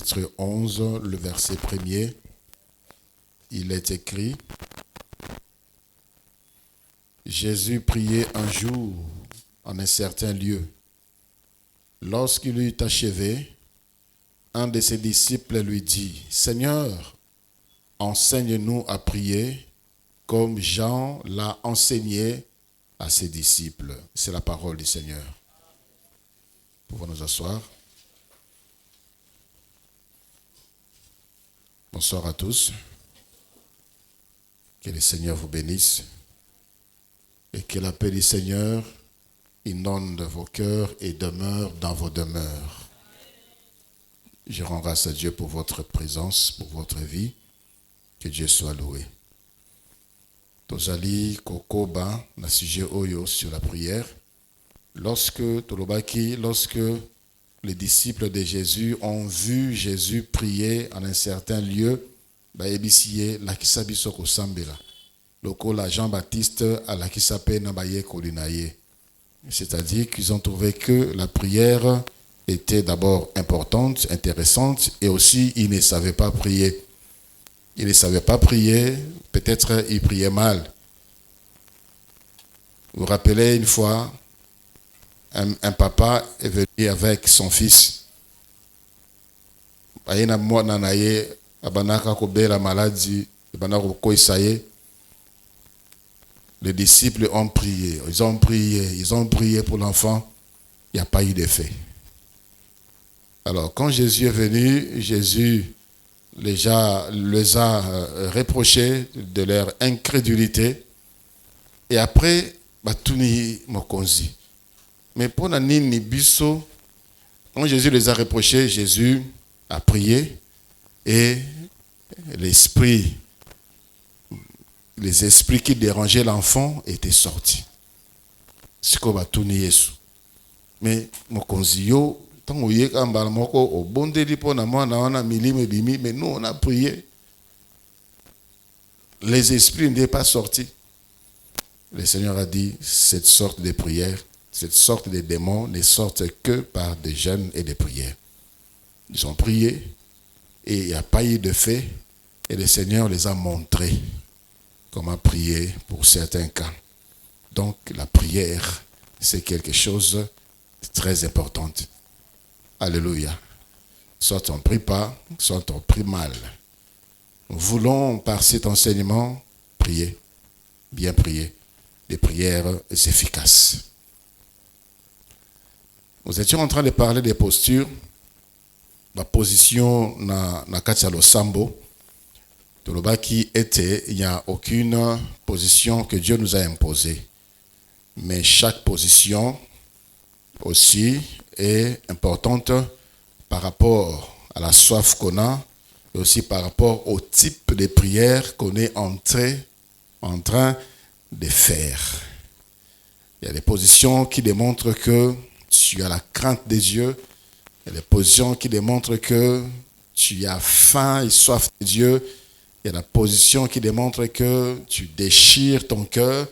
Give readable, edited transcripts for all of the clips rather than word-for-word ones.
chapitre 11, le verset 1er, il est écrit: Jésus priait un jour en un certain lieu. Lorsqu'il eut achevé, un de ses disciples lui dit: Seigneur, enseigne-nous à prier comme Jean l'a enseigné à ses disciples. C'est la parole du Seigneur. Nous pouvons nous asseoir. Bonsoir à tous. Que le Seigneur vous bénisse et que la paix du Seigneur inonde vos cœurs et demeure dans vos demeures. Je rends grâce à Dieu pour votre présence, pour votre vie. Que Dieu soit loué. Tozali kokoba na sujet oyo sur la prière. Lorsque les disciples de Jésus ont vu Jésus prier en un certain lieu, baebisie lakisa biso kosambela. Lokola Jean-Baptiste alakisa pe na baye kolinaye. C'est-à-dire qu'ils ont trouvé que la prière était d'abord importante, intéressante, et aussi ils ne savaient pas prier. Ils ne savaient pas prier, peut-être ils priaient mal. Vous vous rappelez une fois, un papa est venu avec son fils. Les disciples ont prié, ils ont prié pour l'enfant, il n'y a pas eu d'effet. Alors quand Jésus est venu, Jésus les a reproché de leur incrédulité et après, batuni mokonzi. Mais pour nini biso, quand Jésus les a reprochés, Jésus a prié et les esprits qui dérangeaient l'enfant étaient sortis. C'est comme batuni Yesu. Mais mokonzi yo, mais nous on a prié. Les esprits n'étaient pas sortis. Le Seigneur a dit, cette sorte de prière, cette sorte de démons ne sortent que par des jeûnes et des prières. Ils ont prié et il n'y a pas eu de fait et le Seigneur les a montré comment prier pour certains cas. Donc la prière, c'est quelque chose de très important. Alléluia. Soit on ne prie pas, soit on prie mal. Nous voulons par cet enseignement prier, bien prier, des prières efficaces. Nous étions en train de parler des postures, la position na Katialo Sambo. Qui était, il n'y a aucune position que Dieu nous a imposée. Mais chaque position aussi est importante par rapport à la soif qu'on a et aussi par rapport au type de prière qu'on est en train de faire. Il y a des positions qui démontrent que tu as la crainte de Dieu. Il y a des positions qui démontrent que tu as faim et soif de Dieu. Il y a la position qui démontre que tu déchires ton cœur.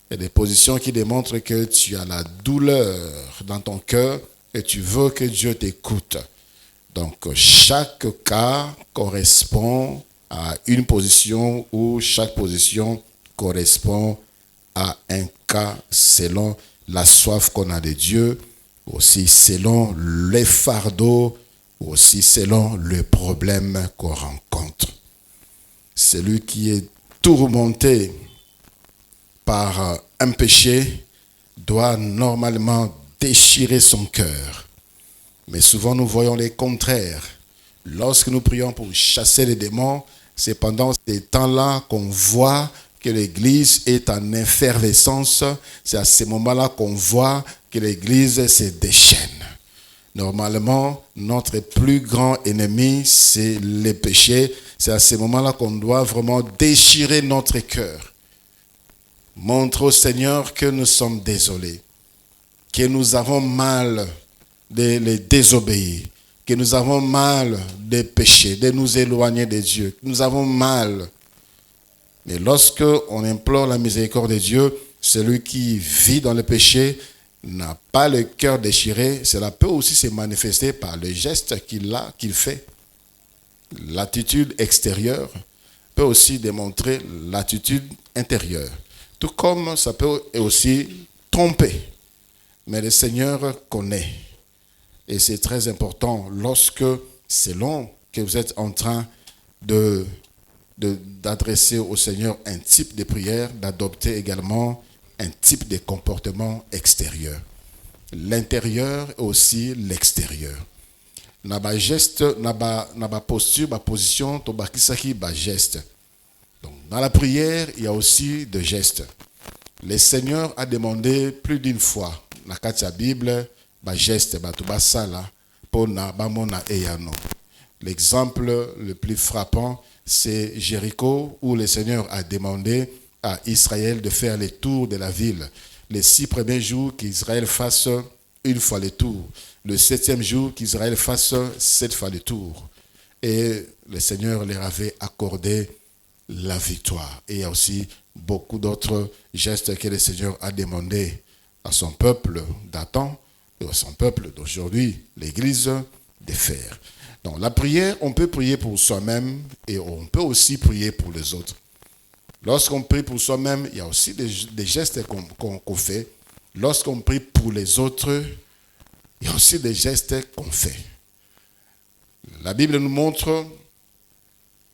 Il y a des positions qui démontrent que tu as la douleur dans ton cœur et tu veux que Dieu t'écoute. Donc, chaque cas correspond à une position ou chaque position correspond à un cas selon la soif qu'on a de Dieu, aussi selon les fardeaux, aussi selon le problème qu'on rencontre. Celui qui est tourmenté par un péché doit normalement déchirer son cœur. Mais souvent nous voyons les contraires. Lorsque nous prions pour chasser les démons, c'est pendant ces temps-là qu'on voit que l'Église est en effervescence. C'est à ce moment-là qu'on voit que l'Église se déchaîne. Normalement, notre plus grand ennemi, c'est le péché. C'est à ce moment-là qu'on doit vraiment déchirer notre cœur. Montre au Seigneur que nous sommes désolés, que nous avons mal de les désobéir, que nous avons mal de pécher, de nous éloigner de Dieu, que nous avons mal. Mais lorsque on implore la miséricorde de Dieu, celui qui vit dans le péché n'a pas le cœur déchiré, cela peut aussi se manifester par le geste qu'il fait. L'attitude extérieure peut aussi démontrer l'attitude intérieure. Tout comme ça peut aussi tromper. Mais le Seigneur connaît. Et c'est très important lorsque, selon que vous êtes en train d'adresser au Seigneur un type de prière, d'adopter également un type de comportement extérieur. L'intérieur et aussi l'extérieur. Na ba geste, na ba posture, ba position, to ba kisaki ba geste. Donc, dans la prière, il y a aussi des gestes. Le Seigneur a demandé plus d'une fois, dans la Bible, ba geste, ba to ba sala, pour na ba mona eyano. L'exemple le plus frappant, c'est Jéricho, où le Seigneur a demandé à Israël de faire le tour de la ville. Les 6 premiers jours, qu'Israël fasse une fois le tour. Le 7e jour, qu'Israël fasse 7 fois le tour. Et le Seigneur leur avait accordé la victoire. Et il y a aussi beaucoup d'autres gestes que le Seigneur a demandé à son peuple d'antan et à son peuple d'aujourd'hui, l'Église, de faire. Donc la prière, on peut prier pour soi-même et on peut aussi prier pour les autres. Lorsqu'on prie pour soi-même, il y a aussi des gestes qu'on fait. Lorsqu'on prie pour les autres, il y a aussi des gestes qu'on fait. La Bible nous montre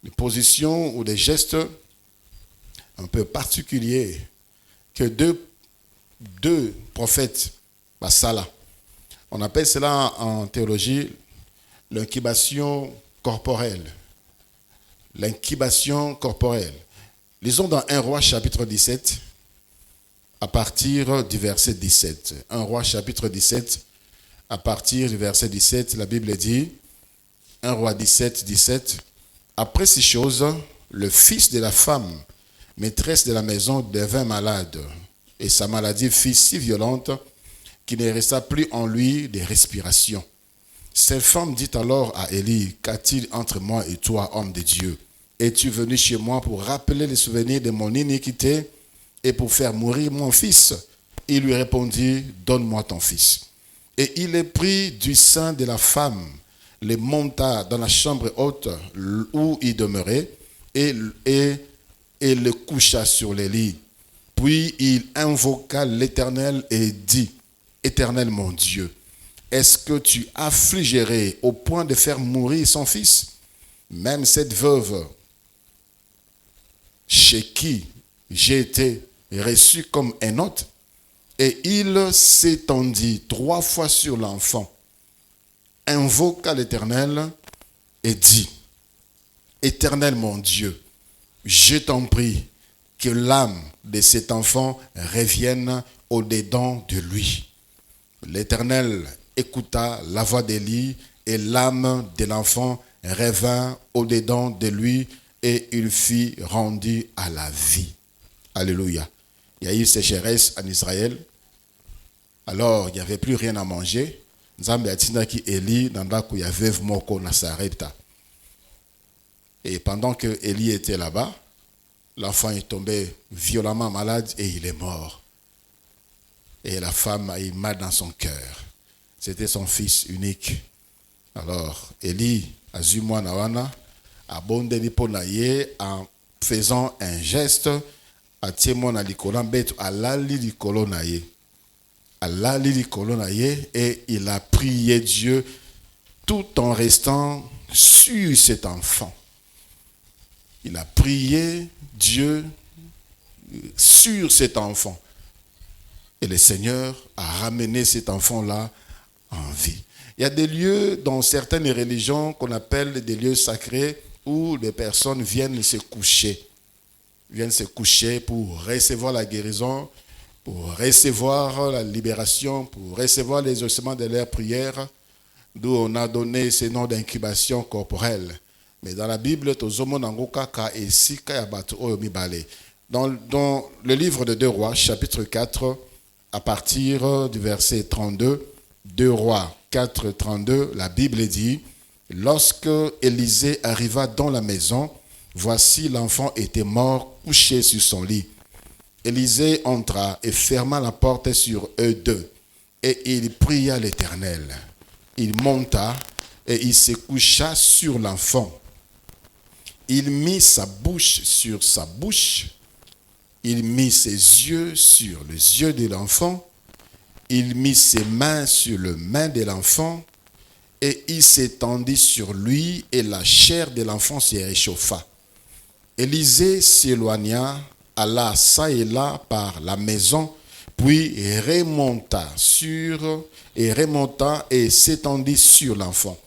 des positions ou des gestes un peu particuliers que deux prophètes, Basala, on appelle cela en théologie l'incubation corporelle. L'incubation corporelle. Lisons dans 1 Roi chapitre 17, à partir du verset 17. 1 Roi chapitre 17, à partir du verset 17, la Bible dit, 1 Roi 17, 17, après ces choses, le fils de la femme, maîtresse de la maison, devint malade, et sa maladie fut si violente qu'il ne resta plus en lui de respiration. Cette femme dit alors à Élie, qu'a-t-il entre moi et toi, homme de Dieu? Es-tu venu chez moi pour rappeler les souvenirs de mon iniquité et pour faire mourir mon fils? Il lui répondit, donne-moi ton fils. Et il le prit du sein de la femme, le monta dans la chambre haute où il demeurait et le coucha sur le lit. Puis il invoqua l'Éternel et dit, Éternel mon Dieu, est-ce que tu affligerais au point de faire mourir son fils? Même cette veuve chez qui j'ai été reçu comme un hôte? Et il s'étendit 3 fois sur l'enfant, invoqua l'Éternel et dit, Éternel mon Dieu, je t'en prie que l'âme de cet enfant revienne au-dedans de lui. L'Éternel écouta la voix d'Élie et l'âme de l'enfant revint au-dedans de lui et il fut rendu à la vie. Alléluia. Il y a eu sécheresse en Israël. Alors, il n'y avait plus rien à manger. Nzambe atinaki Élie dans ndako ya veuve moko na Sarepta. Et pendant que Élie était là-bas, l'enfant est tombé violemment malade et il est mort. Et la femme a eu mal dans son cœur. C'était son fils unique. Alors, Élie a eu mwana wana, a bondeli pona ye en faisant un geste, a tie mwana likolo mbeto alali likolo na ye. Alali likolo na ye et il a prié Dieu tout en restant sur cet enfant. Il a prié Dieu sur cet enfant. Et le Seigneur a ramené cet enfant-là en vie. Il y a des lieux dans certaines religions qu'on appelle des lieux sacrés où les personnes viennent se coucher. Viennent se coucher pour recevoir la guérison, pour recevoir la libération, pour recevoir les exaucements de leurs prières, d'où on a donné ce nom d'incubation corporelle. Mais dans la Bible, dans le livre de 2 Rois, chapitre 4, à partir du verset 32, 2 Rois 4, 32, la Bible dit, lorsque Élisée arriva dans la maison, voici l'enfant était mort, couché sur son lit. Élisée entra et ferma la porte sur eux deux, et il pria l'Éternel. Il monta et il se coucha sur l'enfant. Il mit sa bouche sur sa bouche. Il mit ses yeux sur les yeux de l'enfant. Il mit ses mains sur les mains de l'enfant. Et il s'étendit sur lui et la chair de l'enfant se réchauffa. Élisée s'éloigna, alla çà et là par la maison, puis remonta et s'étendit sur l'enfant.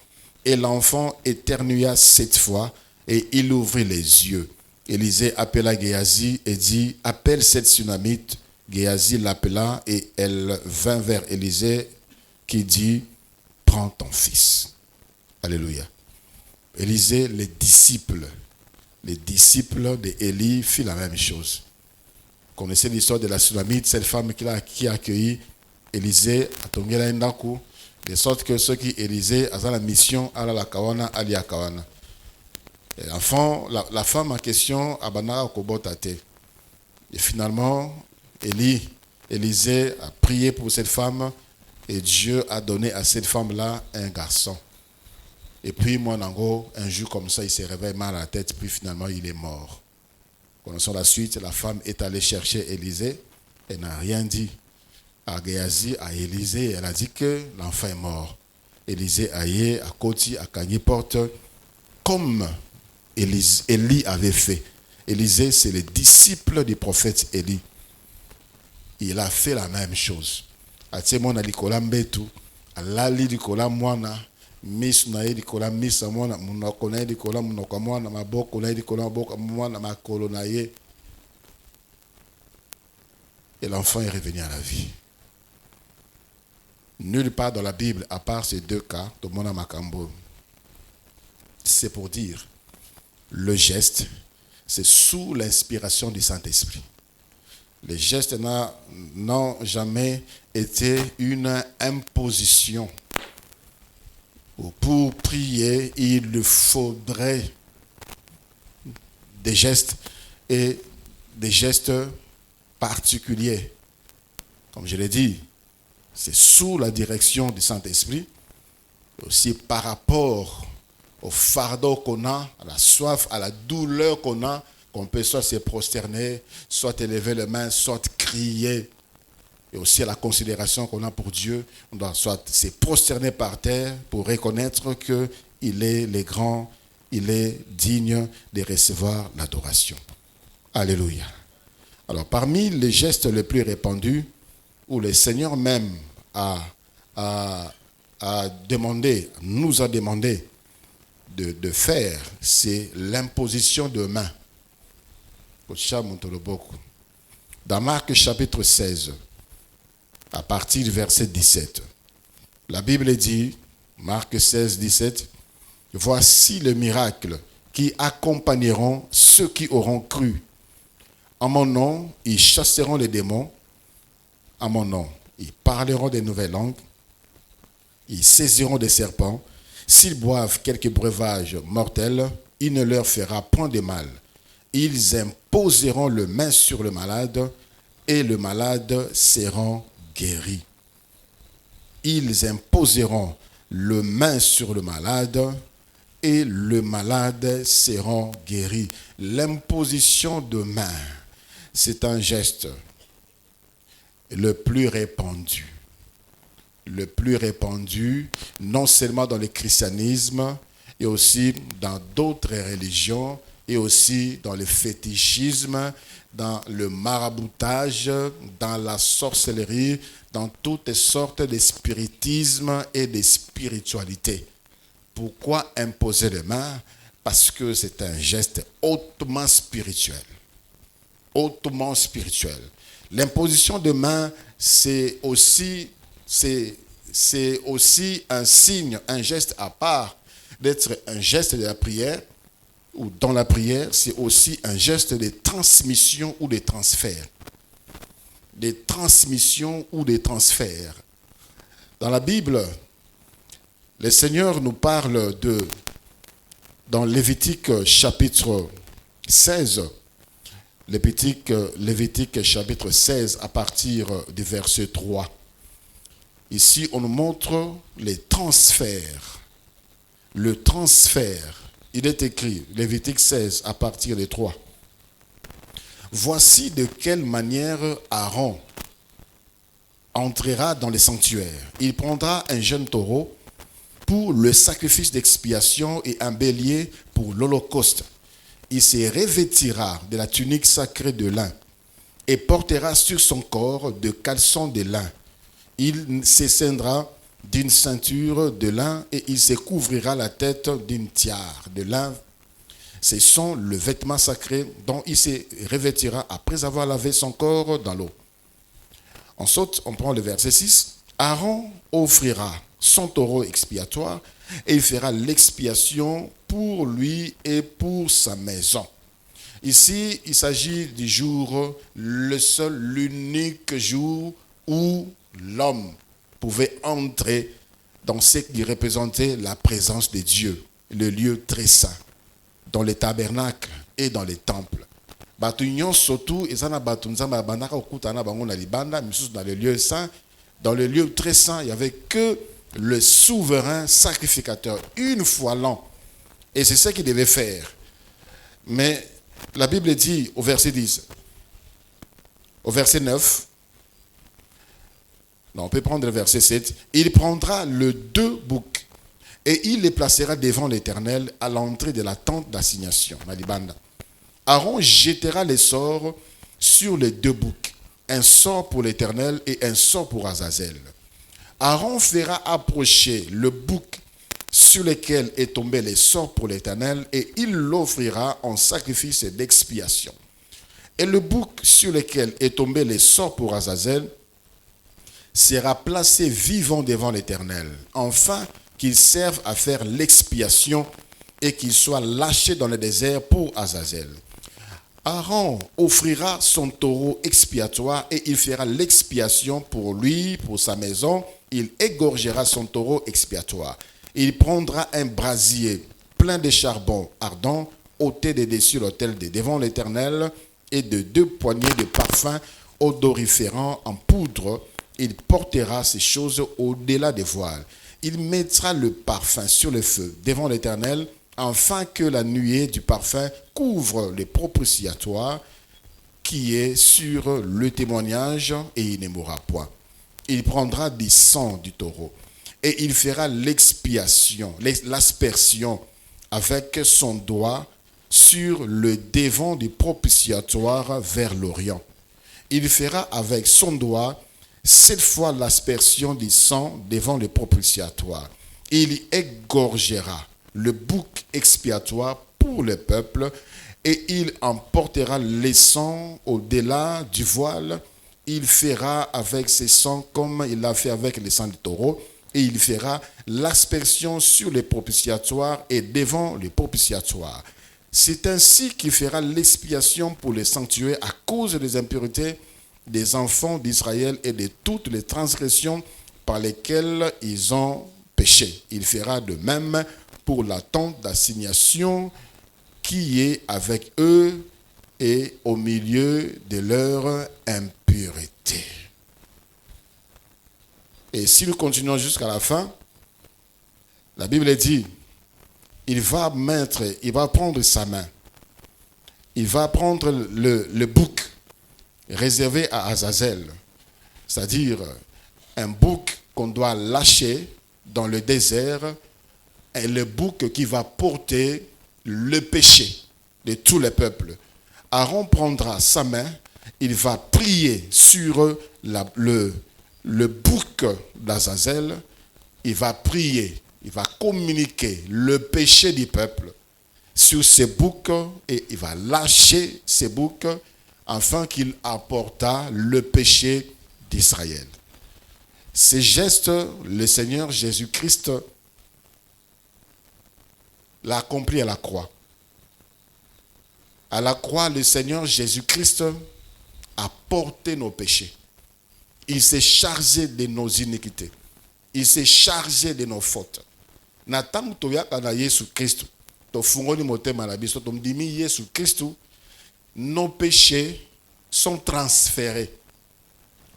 Et l'enfant éternua 7 fois et il ouvrit les yeux. Élisée appela Géasi et dit, appelle cette Sunamite. Géasi l'appela et elle vint vers Élisée qui dit, prends ton fils. Alléluia. Élisée, les disciples d'Élie firent la même chose. Vous connaissez l'histoire de la Sunamite, cette femme qui a accueilli Élisée à Tongela Ndaku, de sorte que ceux qui Élisée avaient la mission à la Kawana, à la Kawana. Et enfin, la femme en question, Abana Kobotate. Et finalement, Élisée a prié pour cette femme et Dieu a donné à cette femme-là un garçon. Et puis, moi, en gros, un jour comme ça, il s'est réveillé mal à la tête, puis finalement, il est mort. Connaissons la suite, la femme est allée chercher Élisée, elle n'a rien dit à Géasi, à Élisée, elle a dit que l'enfant est mort. Élisée a yé, à Koti, à Kanye Porte, comme Élie avait fait. Élisée, c'est le disciple du prophète Élie. Il a fait la même chose. Atemona likola mbetu, alali likola mwana, misu na likola misa mwana, munoko na likola munoko mwana, maboko na likola maboko mwana, makolo na ye. Et l'enfant est revenu à la vie. Nulle part dans la Bible, à part ces 2 cas, de Mona Makambo. C'est pour dire, le geste, c'est sous l'inspiration du Saint-Esprit. Les gestes n'ont jamais été une imposition. Pour prier, il faudrait des gestes et des gestes particuliers. Comme je l'ai dit, c'est sous la direction du Saint-Esprit, aussi par rapport au fardeau qu'on a, à la soif, à la douleur qu'on a, qu'on peut soit se prosterner, soit élever les mains, soit crier. Et aussi à la considération qu'on a pour Dieu, on doit soit se prosterner par terre pour reconnaître qu'il est le grand, il est digne de recevoir l'adoration. Alléluia. Alors parmi les gestes les plus répandus, où le Seigneur même nous a demandé de faire, c'est l'imposition de main. Dans Marc chapitre 16, à partir du verset 17, la Bible dit, Marc 16, 17, voici les miracles qui accompagneront ceux qui auront cru. En mon nom, ils chasseront les démons. En mon nom, ils parleront des nouvelles langues. Ils saisiront des serpents. S'ils boivent quelques breuvages mortels, il ne leur fera point de mal. Ils imposeront les mains sur le malade et le malade sera guéri. Ils imposeront les mains sur le malade et le malade sera guéri. L'imposition de main, c'est un geste le plus répandu. Le plus répandu, non seulement dans le christianisme, et aussi dans d'autres religions, et aussi dans le fétichisme, dans le maraboutage, dans la sorcellerie, dans toutes sortes de spiritisme et de spiritualité. Pourquoi imposer les mains? Parce que c'est un geste hautement spirituel. Hautement spirituel. L'imposition de main, c'est aussi un signe, un geste à part d'être un geste de la prière, ou dans la prière, c'est aussi un geste de transmission ou de transfert. Des transmissions ou des transferts. Dans la Bible, le Seigneur nous parle dans Lévitique chapitre 16, Lévitique chapitre 16 à partir du verset 3. Ici, on nous montre les transferts. Le transfert il est écrit, Lévitique 16, à partir de 3. Voici de quelle manière Aaron entrera dans les sanctuaires. Il prendra un jeune taureau pour le sacrifice d'expiation et un bélier pour l'holocauste. Il se revêtira de la tunique sacrée de lin et portera sur son corps de caleçons de lin. Il se ceindra d'une ceinture de lin et il se couvrira la tête d'une tiare de lin. Ce sont le vêtement sacré dont il se revêtira après avoir lavé son corps dans l'eau. Ensuite, on prend le verset 6. Aaron offrira son taureau expiatoire et il fera l'expiation pour lui et pour sa maison. Ici, il s'agit du jour, le seul, l'unique jour où l'homme pouvait entrer dans ce qui représentait la présence de Dieu, le lieu très saint, dans les tabernacles et dans les temples. Dans le lieu saint, dans le lieu très saint, il n'y avait que le souverain sacrificateur, une fois l'an. Et c'est ce qu'il devait faire. Mais la Bible dit au verset 10, au verset 9, non, on peut prendre le verset 7, il prendra le 2 boucs et il les placera devant l'Éternel à l'entrée de la tente d'assignation. Aaron jettera les sorts sur les 2 boucs, un sort pour l'Éternel et un sort pour Azazel. Aaron fera approcher le bouc sur lequel est tombé les sorts pour l'Éternel et il l'offrira en sacrifice d'expiation. Et le bouc sur lequel est tombé les sorts pour Azazel sera placé vivant devant l'Éternel, afin qu'il serve à faire l'expiation et qu'il soit lâché dans le désert pour Azazel. Aaron offrira son taureau expiatoire et il fera l'expiation pour lui, pour sa maison. Il égorgera son taureau expiatoire. Il prendra un brasier plein de charbon ardent, ôté de dessus l'autel de devant l'Éternel, et de 2 poignées de parfum odoriférant en poudre. Il portera ces choses au-delà des voiles. Il mettra le parfum sur le feu devant l'Éternel, afin que la nuée du parfum couvre le propitiatoire qui est sur le témoignage, et il ne mourra point. Il prendra du sang du taureau et il fera l'expiation, l'aspersion avec son doigt sur le devant du propitiatoire vers l'Orient. Il fera avec son doigt 7 fois l'aspersion du sang devant le propitiatoire. Il égorgera le bouc expiatoire pour le peuple et il emportera les sangs au-delà du voile. Il fera avec ses sangs comme il l'a fait avec les sangs du taureau et il fera l'aspersion sur les propitiatoires et devant les propitiatoires. C'est ainsi qu'il fera l'expiation pour les sanctuaires à cause des impuretés des enfants d'Israël et de toutes les transgressions par lesquelles ils ont péché. Il fera de même pour la tente d'assignation qui est avec eux et au milieu de leur impureté. Et si nous continuons jusqu'à la fin, la Bible dit, il va prendre sa main, il va prendre le bouc réservé à Azazel, c'est-à-dire un bouc qu'on doit lâcher dans le désert, et le bouc qui va porter le péché de tous les peuples. Aaron prendra sa main, il va prier sur le bouc d'Azazel, il va prier, il va communiquer le péché du peuple sur ce bouc et il va lâcher ce bouc afin qu'il apporta le péché d'Israël. Ces gestes, le Seigneur Jésus-Christ l'a accompli à la croix. À la croix, le Seigneur Jésus-Christ a porté nos péchés. Il s'est chargé de nos iniquités. Il s'est chargé de nos fautes. Natangu toyaka na Yesu Christ. To fungoni motema na biso to mdimi Yesu Christ. Nos péchés sont transférés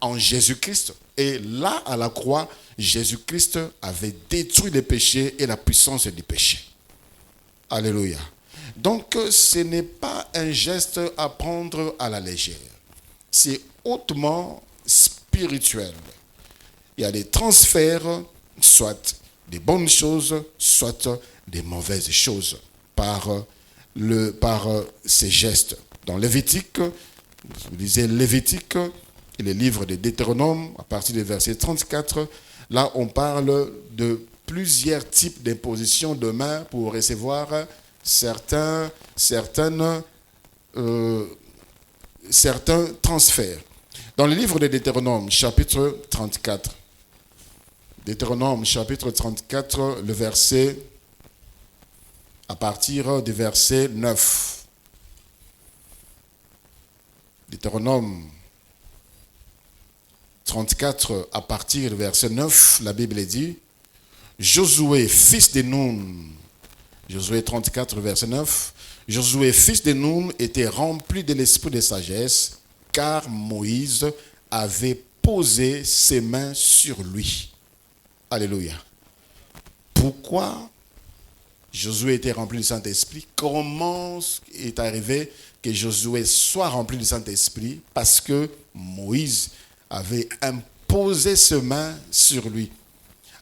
en Jésus-Christ. Et là, à la croix, Jésus-Christ avait détruit les péchés et la puissance du péché. Alléluia. Donc, ce n'est pas un geste à prendre à la légère. C'est hautement spirituel. Il y a des transferts, soit des bonnes choses, soit des mauvaises choses par ces gestes. Dans Lévitique, vous lisez Lévitique et les livres de Deutéronome, à partir du verset 34, là on parle de plusieurs types d'impositions de main pour recevoir certains transferts. Dans le livre de Deutéronome, chapitre 34, Deutéronome, chapitre 34, le verset, à partir du verset 9. Deutéronome 34, à partir du verset 9, la Bible dit, Josué, fils de Nun, Josué 34, verset 9, Josué, fils de Nun, était rempli de l'esprit de sagesse, car Moïse avait posé ses mains sur lui. Alléluia. Pourquoi Josué était rempli du Saint-Esprit? Comment est arrivé que Josué soit rempli du Saint-Esprit? Parce que Moïse avait imposé ses mains sur lui.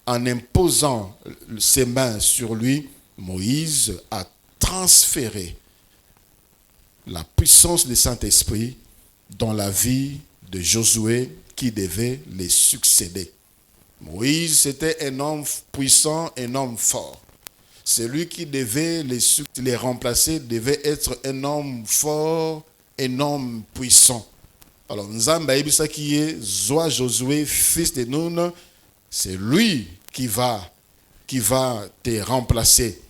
En imposant ses mains sur lui, Moïse a transféré la puissance du Saint-Esprit dans la vie de Josué qui devait les succéder. Moïse, c'était un homme puissant, un homme fort. Celui qui devait les remplacer devait être un homme fort, un homme puissant. Alors, Nzamba Ebisa qui est Zoa Josué, fils de Nun, c'est lui qui va te remplacer.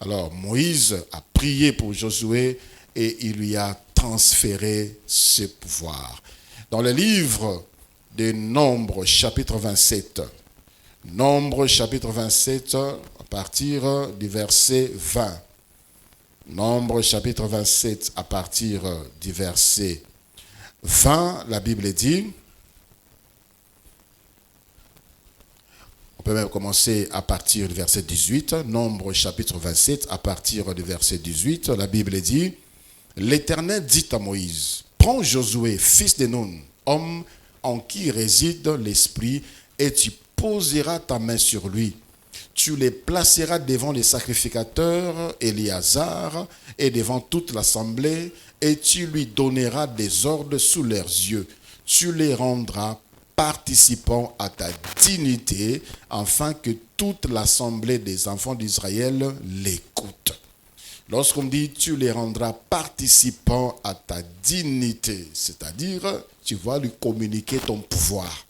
Alors, Moïse a prié pour Josué et il lui a transféré ce pouvoir. Dans le livre de Nombres, chapitre 27, Nombres, chapitre 27, à partir du verset 20. Nombres, chapitre 27, à partir du verset 20, la Bible dit, on peut même commencer à partir du verset 18, Nombres, chapitre 27, à partir du verset 18, la Bible dit, l'Éternel dit à Moïse, prends Josué, fils de Nun, homme en qui réside l'Esprit, et tu poseras ta main sur lui. Tu les placeras devant les sacrificateurs Éléazar et devant toute l'assemblée, et tu lui donneras des ordres sous leurs yeux. Tu les rendras participants à ta dignité, afin que toute l'assemblée des enfants d'Israël l'écoute. Lorsqu'on dit tu les rendras participants à ta dignité, c'est-à-dire tu vas lui communiquer ton pouvoir.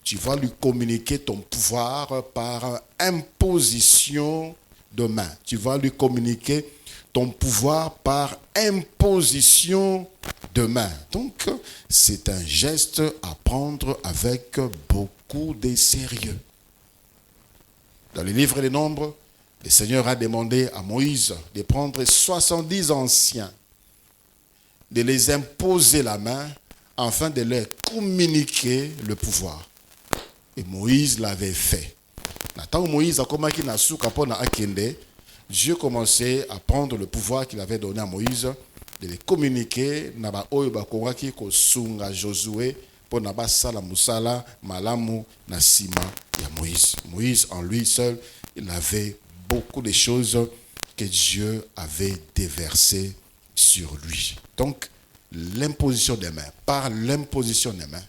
Tu vas lui communiquer ton pouvoir par imposition de main. Tu vas lui communiquer ton pouvoir par imposition de main. Donc, c'est un geste à prendre avec beaucoup de sérieux. Dans le livre des Nombres, le Seigneur a demandé à Moïse de prendre 70 anciens, de les imposer la main, afin de leur communiquer le pouvoir. Et Moïse l'avait fait. Quand Moïse a commencé à Akende, Dieu commençait à prendre le pouvoir qu'il avait donné à Moïse, de les communiquer, Naba Oyoba Koraki ko sunga Josué, pour Naba Sala Musala, Malamu, Nasima, ya Moïse. Moïse en lui seul, il avait beaucoup de choses que Dieu avait déversées sur lui. Donc, l'imposition des mains, par l'imposition des mains,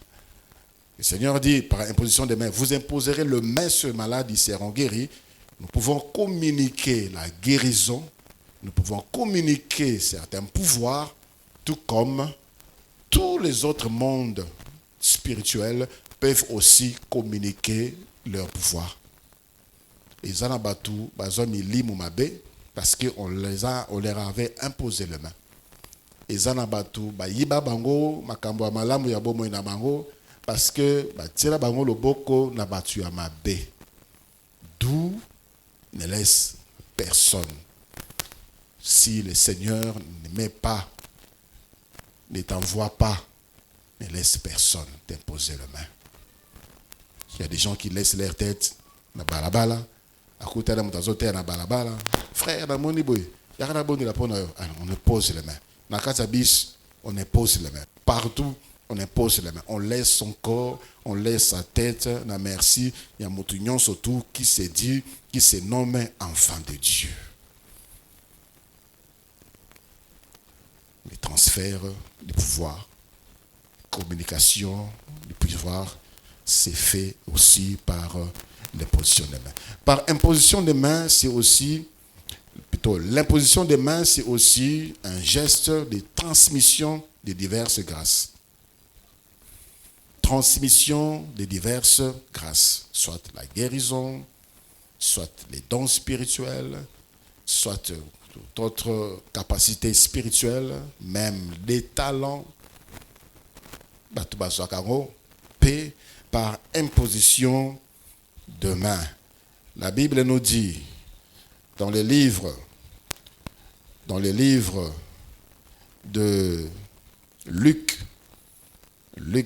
le Seigneur dit, par imposition des mains, vous imposerez le main sur les malades, ils seront guéris. Nous pouvons communiquer la guérison, nous pouvons communiquer certains pouvoirs, tout comme tous les autres mondes spirituels peuvent aussi communiquer leur pouvoir. Et Zanabatu, Bazoni Limumabe, parce qu'on leur avait imposé le main. Et Zanabatu, Yiba Bango, Makambo Malamu Yabomo Inabango, parce que tira bango loboko na batu ya mabe. D'où ne laisse personne. Si le Seigneur ne met pas, ne t'envoie pas, ne laisse personne t'imposer la main. Il y a des gens qui laissent leur tête na balabala, à côté de mutazote na balabala, frère, on pose les mains. Dans Katabis, on impose les mains. Partout, on impose les mains. On laisse son corps, on laisse sa tête. Merci. Il y a Moutunion surtout qui s'est dit, qui se nomme enfant de Dieu. Les transferts du pouvoir, communication du pouvoir, c'est fait aussi par l'imposition des mains. Par imposition des mains, c'est aussi, plutôt l'imposition des mains, c'est aussi un geste de transmission de diverses grâces. Transmission de diverses grâces, soit la guérison, soit les dons spirituels, soit d'autres capacités spirituelles, même des talents, par imposition de main. La Bible nous dit, dans les livres de Luc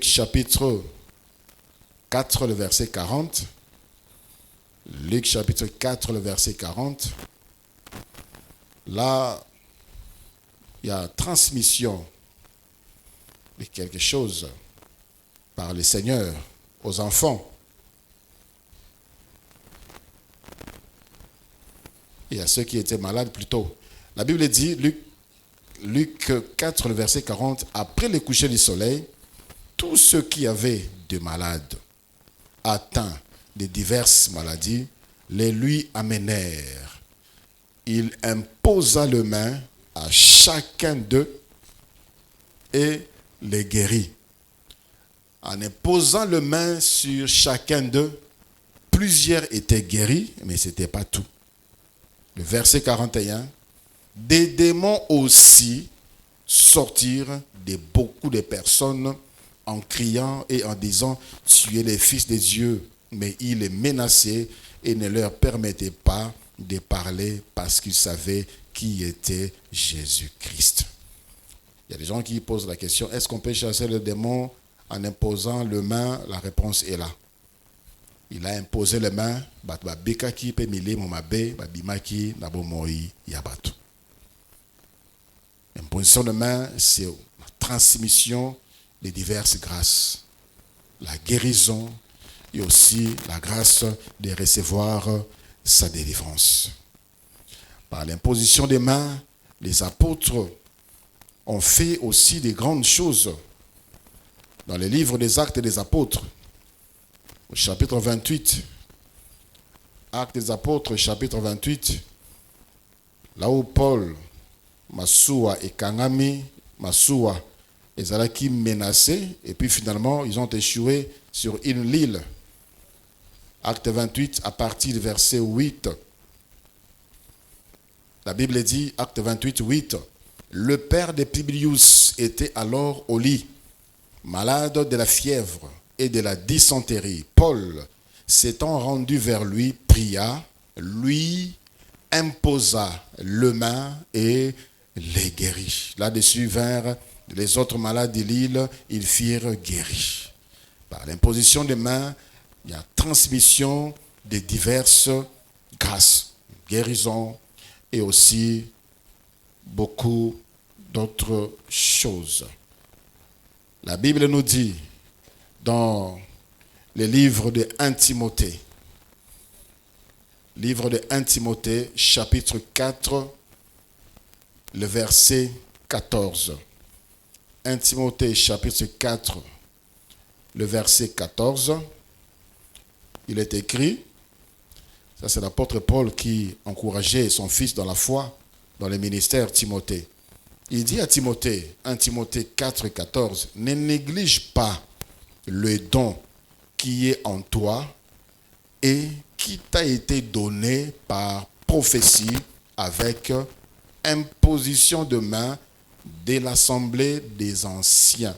chapitre 4, le verset 40, Luc chapitre 4, le verset 40, là, il y a transmission de quelque chose par le Seigneur aux enfants. Et à ceux qui étaient malades plutôt. La Bible dit, Luc 4, le verset 40, après le coucher du soleil, tous ceux qui avaient des malades atteints de diverses maladies les lui amenèrent. Il imposa les mains à chacun d'eux et les guérit. En imposant les mains sur chacun d'eux, plusieurs étaient guéris, mais ce n'était pas tout. Le verset 41, des démons aussi sortirent de beaucoup de personnes en criant et en disant « Tu es le Fils de Dieu ». Mais il les menaçait et ne leur permettait pas de parler parce qu'ils savaient qui était Jésus-Christ. Il y a des gens qui posent la question, est-ce qu'on peut chasser le démon en imposant les mains? La réponse est là. Il a imposé les mains, imposition de main, c'est la transmission des diverses grâces. La guérison et aussi la grâce de recevoir sa délivrance. Par l'imposition des mains, les apôtres ont fait aussi des grandes choses. Dans le livre des Actes des Apôtres, au chapitre 28, Actes des Apôtres, chapitre 28, là où Paul, Massoua et Kangami, Massoua, ils allaient menacés, et puis finalement, ils ont échoué sur une île. Acte 28, à partir du verset 8. La Bible dit, Acte 28, 8, le père de Publius était alors au lit, malade de la fièvre et de la dysenterie. Paul, s'étant rendu vers lui, pria, lui imposa les mains et les guérit. Là-dessus vinrent les autres malades de l'île, ils firent guérir. Par l'imposition des mains, il y a transmission de diverses grâces, guérison et aussi beaucoup d'autres choses. La Bible nous dit dans le livre de 1 Timothée, chapitre 4, le verset 14. 1 Timothée, chapitre 4, le verset 14. Il est écrit, ça c'est l'apôtre Paul qui encourageait son fils dans la foi, dans le ministère Timothée. Il dit à Timothée, 1 Timothée 4, 14, ne néglige pas le don qui est en toi et qui t'a été donné par prophétie avec imposition de main de l'assemblée des anciens.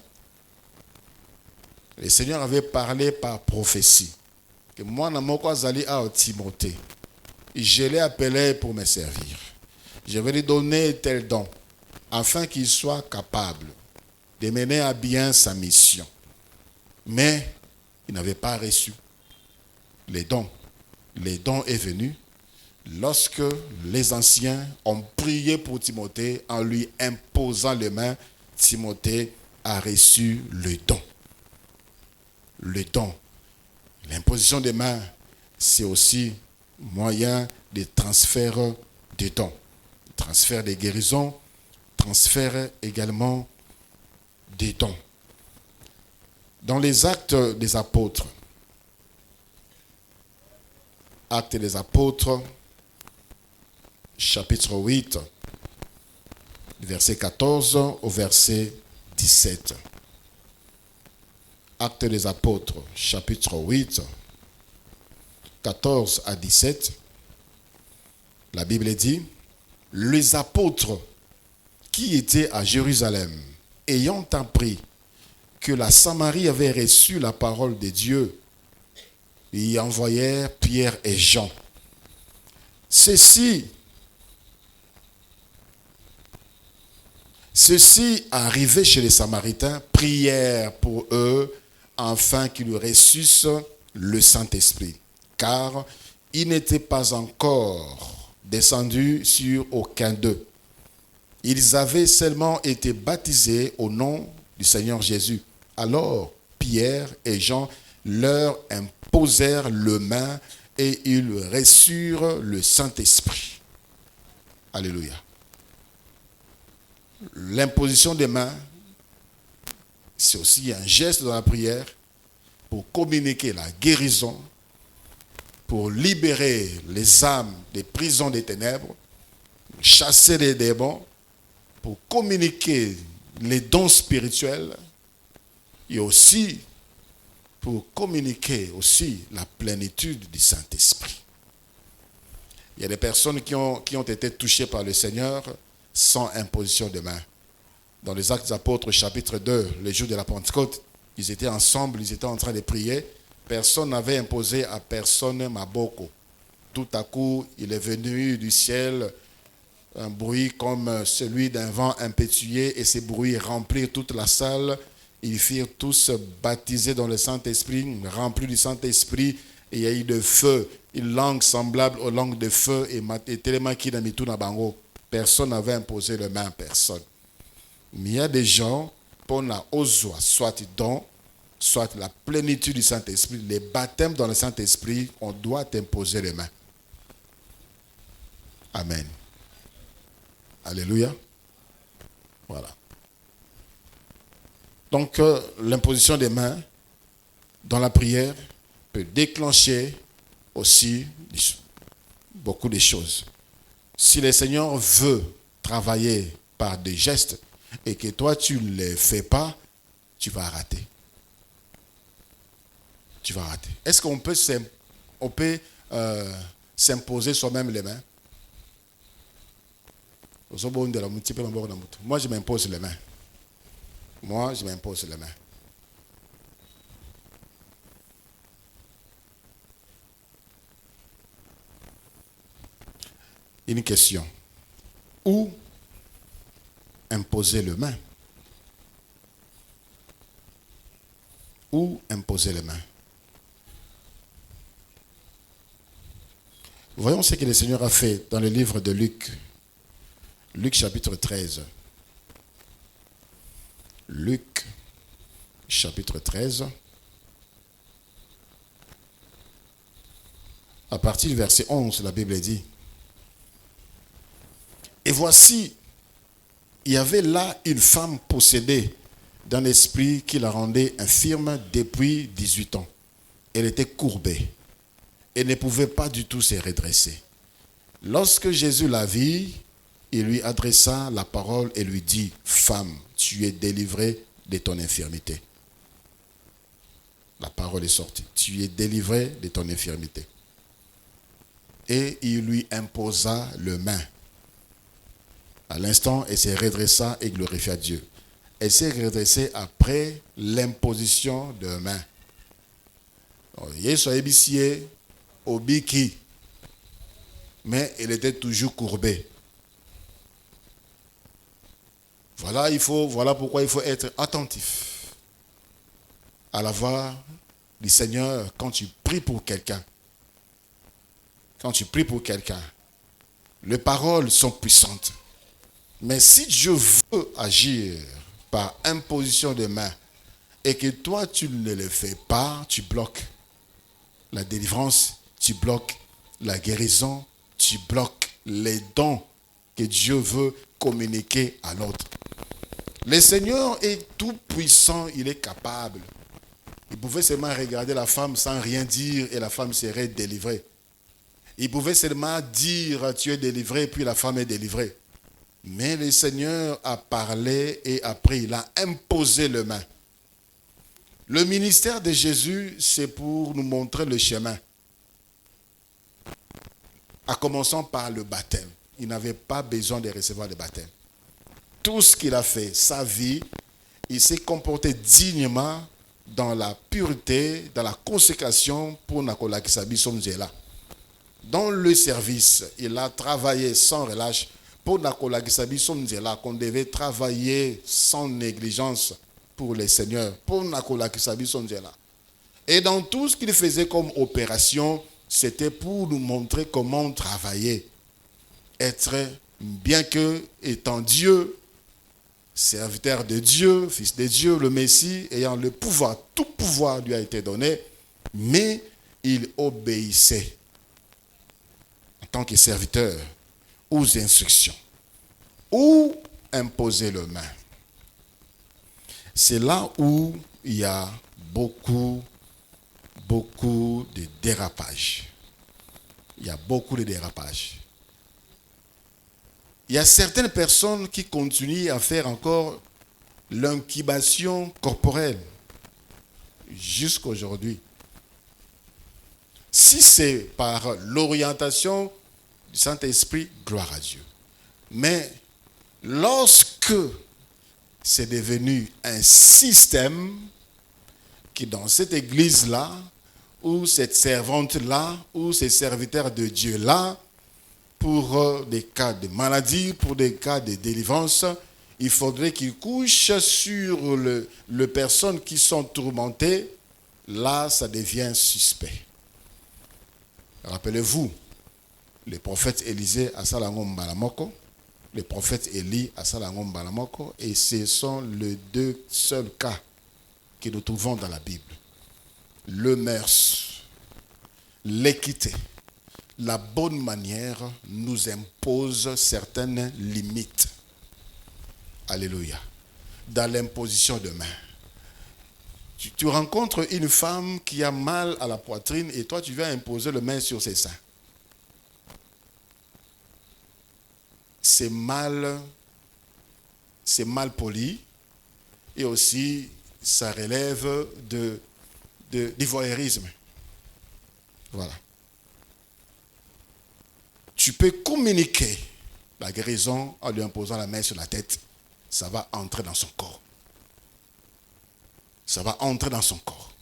Le Seigneur avait parlé par prophétie. Que moi, à Timothée, je l'ai appelé pour me servir. Je vais lui donner tel don, afin qu'il soit capable de mener à bien sa mission. Mais il n'avait pas reçu les dons. Les dons est venu, lorsque les anciens ont prié pour Timothée en lui imposant les mains, Timothée a reçu le don. Le don. L'imposition des mains, c'est aussi moyen de transfert de dons. Transfert des guérisons, transfert également des dons. Dans les actes des apôtres, Actes des apôtres, chapitre 8, verset 14 au verset 17. Actes des apôtres, chapitre 8, 14 à 17. La Bible dit, les apôtres qui étaient à Jérusalem, ayant appris que la Samarie avait reçu la parole de Dieu, y envoyèrent Pierre et Jean. Ceux-ci arrivés chez les Samaritains, prièrent pour eux afin qu'ils reçussent le Saint-Esprit, car il n'était pas encore descendu sur aucun d'eux. Ils avaient seulement été baptisés au nom du Seigneur Jésus. Alors Pierre et Jean leur imposèrent les mains et ils reçurent le Saint-Esprit. Alléluia. L'imposition des mains, c'est aussi un geste dans la prière pour communiquer la guérison, pour libérer les âmes des prisons des ténèbres, chasser les démons, pour communiquer les dons spirituels et aussi pour communiquer aussi la plénitude du Saint-Esprit. Il y a des personnes qui ont été touchées par le Seigneur sans imposition de main. Dans les Actes des Apôtres, chapitre 2, le jour de la Pentecôte, ils étaient ensemble, ils étaient en train de prier. Personne n'avait imposé à personne maboko. Tout à coup, il est venu du ciel un bruit comme celui d'un vent impétueux et ces bruits remplirent toute la salle. Ils furent tous baptisés dans le Saint-Esprit, remplis du Saint-Esprit, et il y a eu de feu, une langue semblable aux langues de feu, et tellement qu'il a mis tout dans bango. Personne n'avait imposé les mains à personne. Mais il y a des gens, pour la osoi, soit don, soit la plénitude du Saint-Esprit, les baptêmes dans le Saint-Esprit, on doit imposer les mains. Amen. Alléluia. Voilà. Donc, l'imposition des mains dans la prière peut déclencher aussi beaucoup de choses. Si le Seigneur veut travailler par des gestes et que toi tu ne les fais pas, tu vas rater. Tu vas rater. Est-ce qu'on peut s'imposer soi-même les mains? Moi, je m'impose les mains. Moi, je m'impose les mains. Une question. Où imposer les mains? Où imposer les mains? Voyons ce que le Seigneur a fait dans le livre de Luc. Luc chapitre 13. Luc chapitre 13. À partir du verset 11, la Bible dit: et voici, il y avait là une femme possédée d'un esprit qui la rendait infirme depuis 18 ans. Elle était courbée et ne pouvait pas du tout se redresser. Lorsque Jésus la vit, il lui adressa la parole et lui dit: femme, tu es délivrée de ton infirmité. La parole est sortie. Tu es délivrée de ton infirmité. Et il lui imposa les mains. À l'instant, elle s'est redressa et glorifia Dieu. Elle s'est redressée après l'imposition de main. Yesu a ébissé au biki, mais elle était toujours courbée. Voilà pourquoi il faut être attentif à la voix du Seigneur quand tu pries pour quelqu'un. Quand tu pries pour quelqu'un, Les paroles sont puissantes. Mais si Dieu veut agir par imposition de main et que toi tu ne le fais pas, tu bloques la délivrance, tu bloques la guérison, tu bloques les dons que Dieu veut communiquer à l'autre. Le Seigneur est tout puissant, il est capable. Il pouvait seulement regarder la femme sans rien dire et la femme serait délivrée. Il pouvait seulement dire tu es délivré puis la femme est délivrée. Mais le Seigneur a parlé et après il a imposé les mains. Le ministère de Jésus, c'est pour nous montrer le chemin. En commençant par le baptême. Il n'avait pas besoin de recevoir le baptême. Tout ce qu'il a fait, sa vie, il s'est comporté dignement dans la pureté, dans la consécration pour Nakola Kisabi Somzela. Dans le service, il a travaillé sans relâche pour Nakola Kisabi Somzela, qu'on devait travailler sans négligence pour les seigneurs, pour Nakola Kisabi Somzela. Et dans tout ce qu'il faisait comme opération, c'était pour nous montrer comment travailler. Être, bien que étant Dieu, serviteur de Dieu, fils de Dieu, le Messie, ayant le pouvoir, tout pouvoir lui a été donné, mais il obéissait en tant que serviteur aux instructions ou imposer le main. C'est là où il y a beaucoup de dérapages. Il y a beaucoup de dérapages. Il y a certaines personnes qui continuent à faire encore l'incubation corporelle jusqu'à aujourd'hui. Si c'est par l'orientation du Saint-Esprit, gloire à Dieu. Mais lorsque c'est devenu un système qui dans cette église-là, ou cette servante-là, ou ces serviteurs de Dieu-là, pour des cas de maladie, pour des cas de délivrance, il faudrait qu'ils couchent sur les personnes qui sont tourmentées. Là, ça devient suspect. Rappelez-vous, le prophète Élisée à Salangom Balamoko, le prophète Élie à Salangom Balamoko, et ce sont les deux seuls cas que nous trouvons dans la Bible. Le mœurs, l'équité, la bonne manière nous impose certaines limites. Alléluia. Dans l'imposition de main. Tu rencontres une femme qui a mal à la poitrine et toi tu viens imposer le main sur ses seins. C'est mal poli et aussi ça relève du voyeurisme. Voilà. Tu peux communiquer la guérison en lui imposant la main sur la tête. Ça va entrer dans son corps. Ça va entrer dans son corps.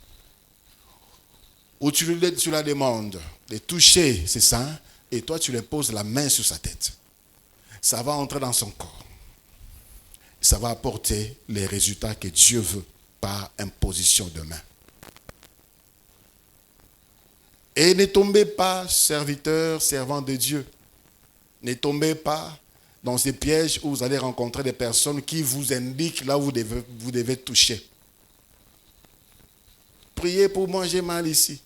Ou tu la demandes de toucher ses seins et toi tu lui poses la main sur sa tête. Ça va entrer dans son corps. Ça va apporter les résultats que Dieu veut par imposition de main. Et ne tombez pas, serviteurs, servants de Dieu. Ne tombez pas dans ces pièges où vous allez rencontrer des personnes qui vous indiquent là où vous devez toucher. Priez pour moi, j'ai mal ici.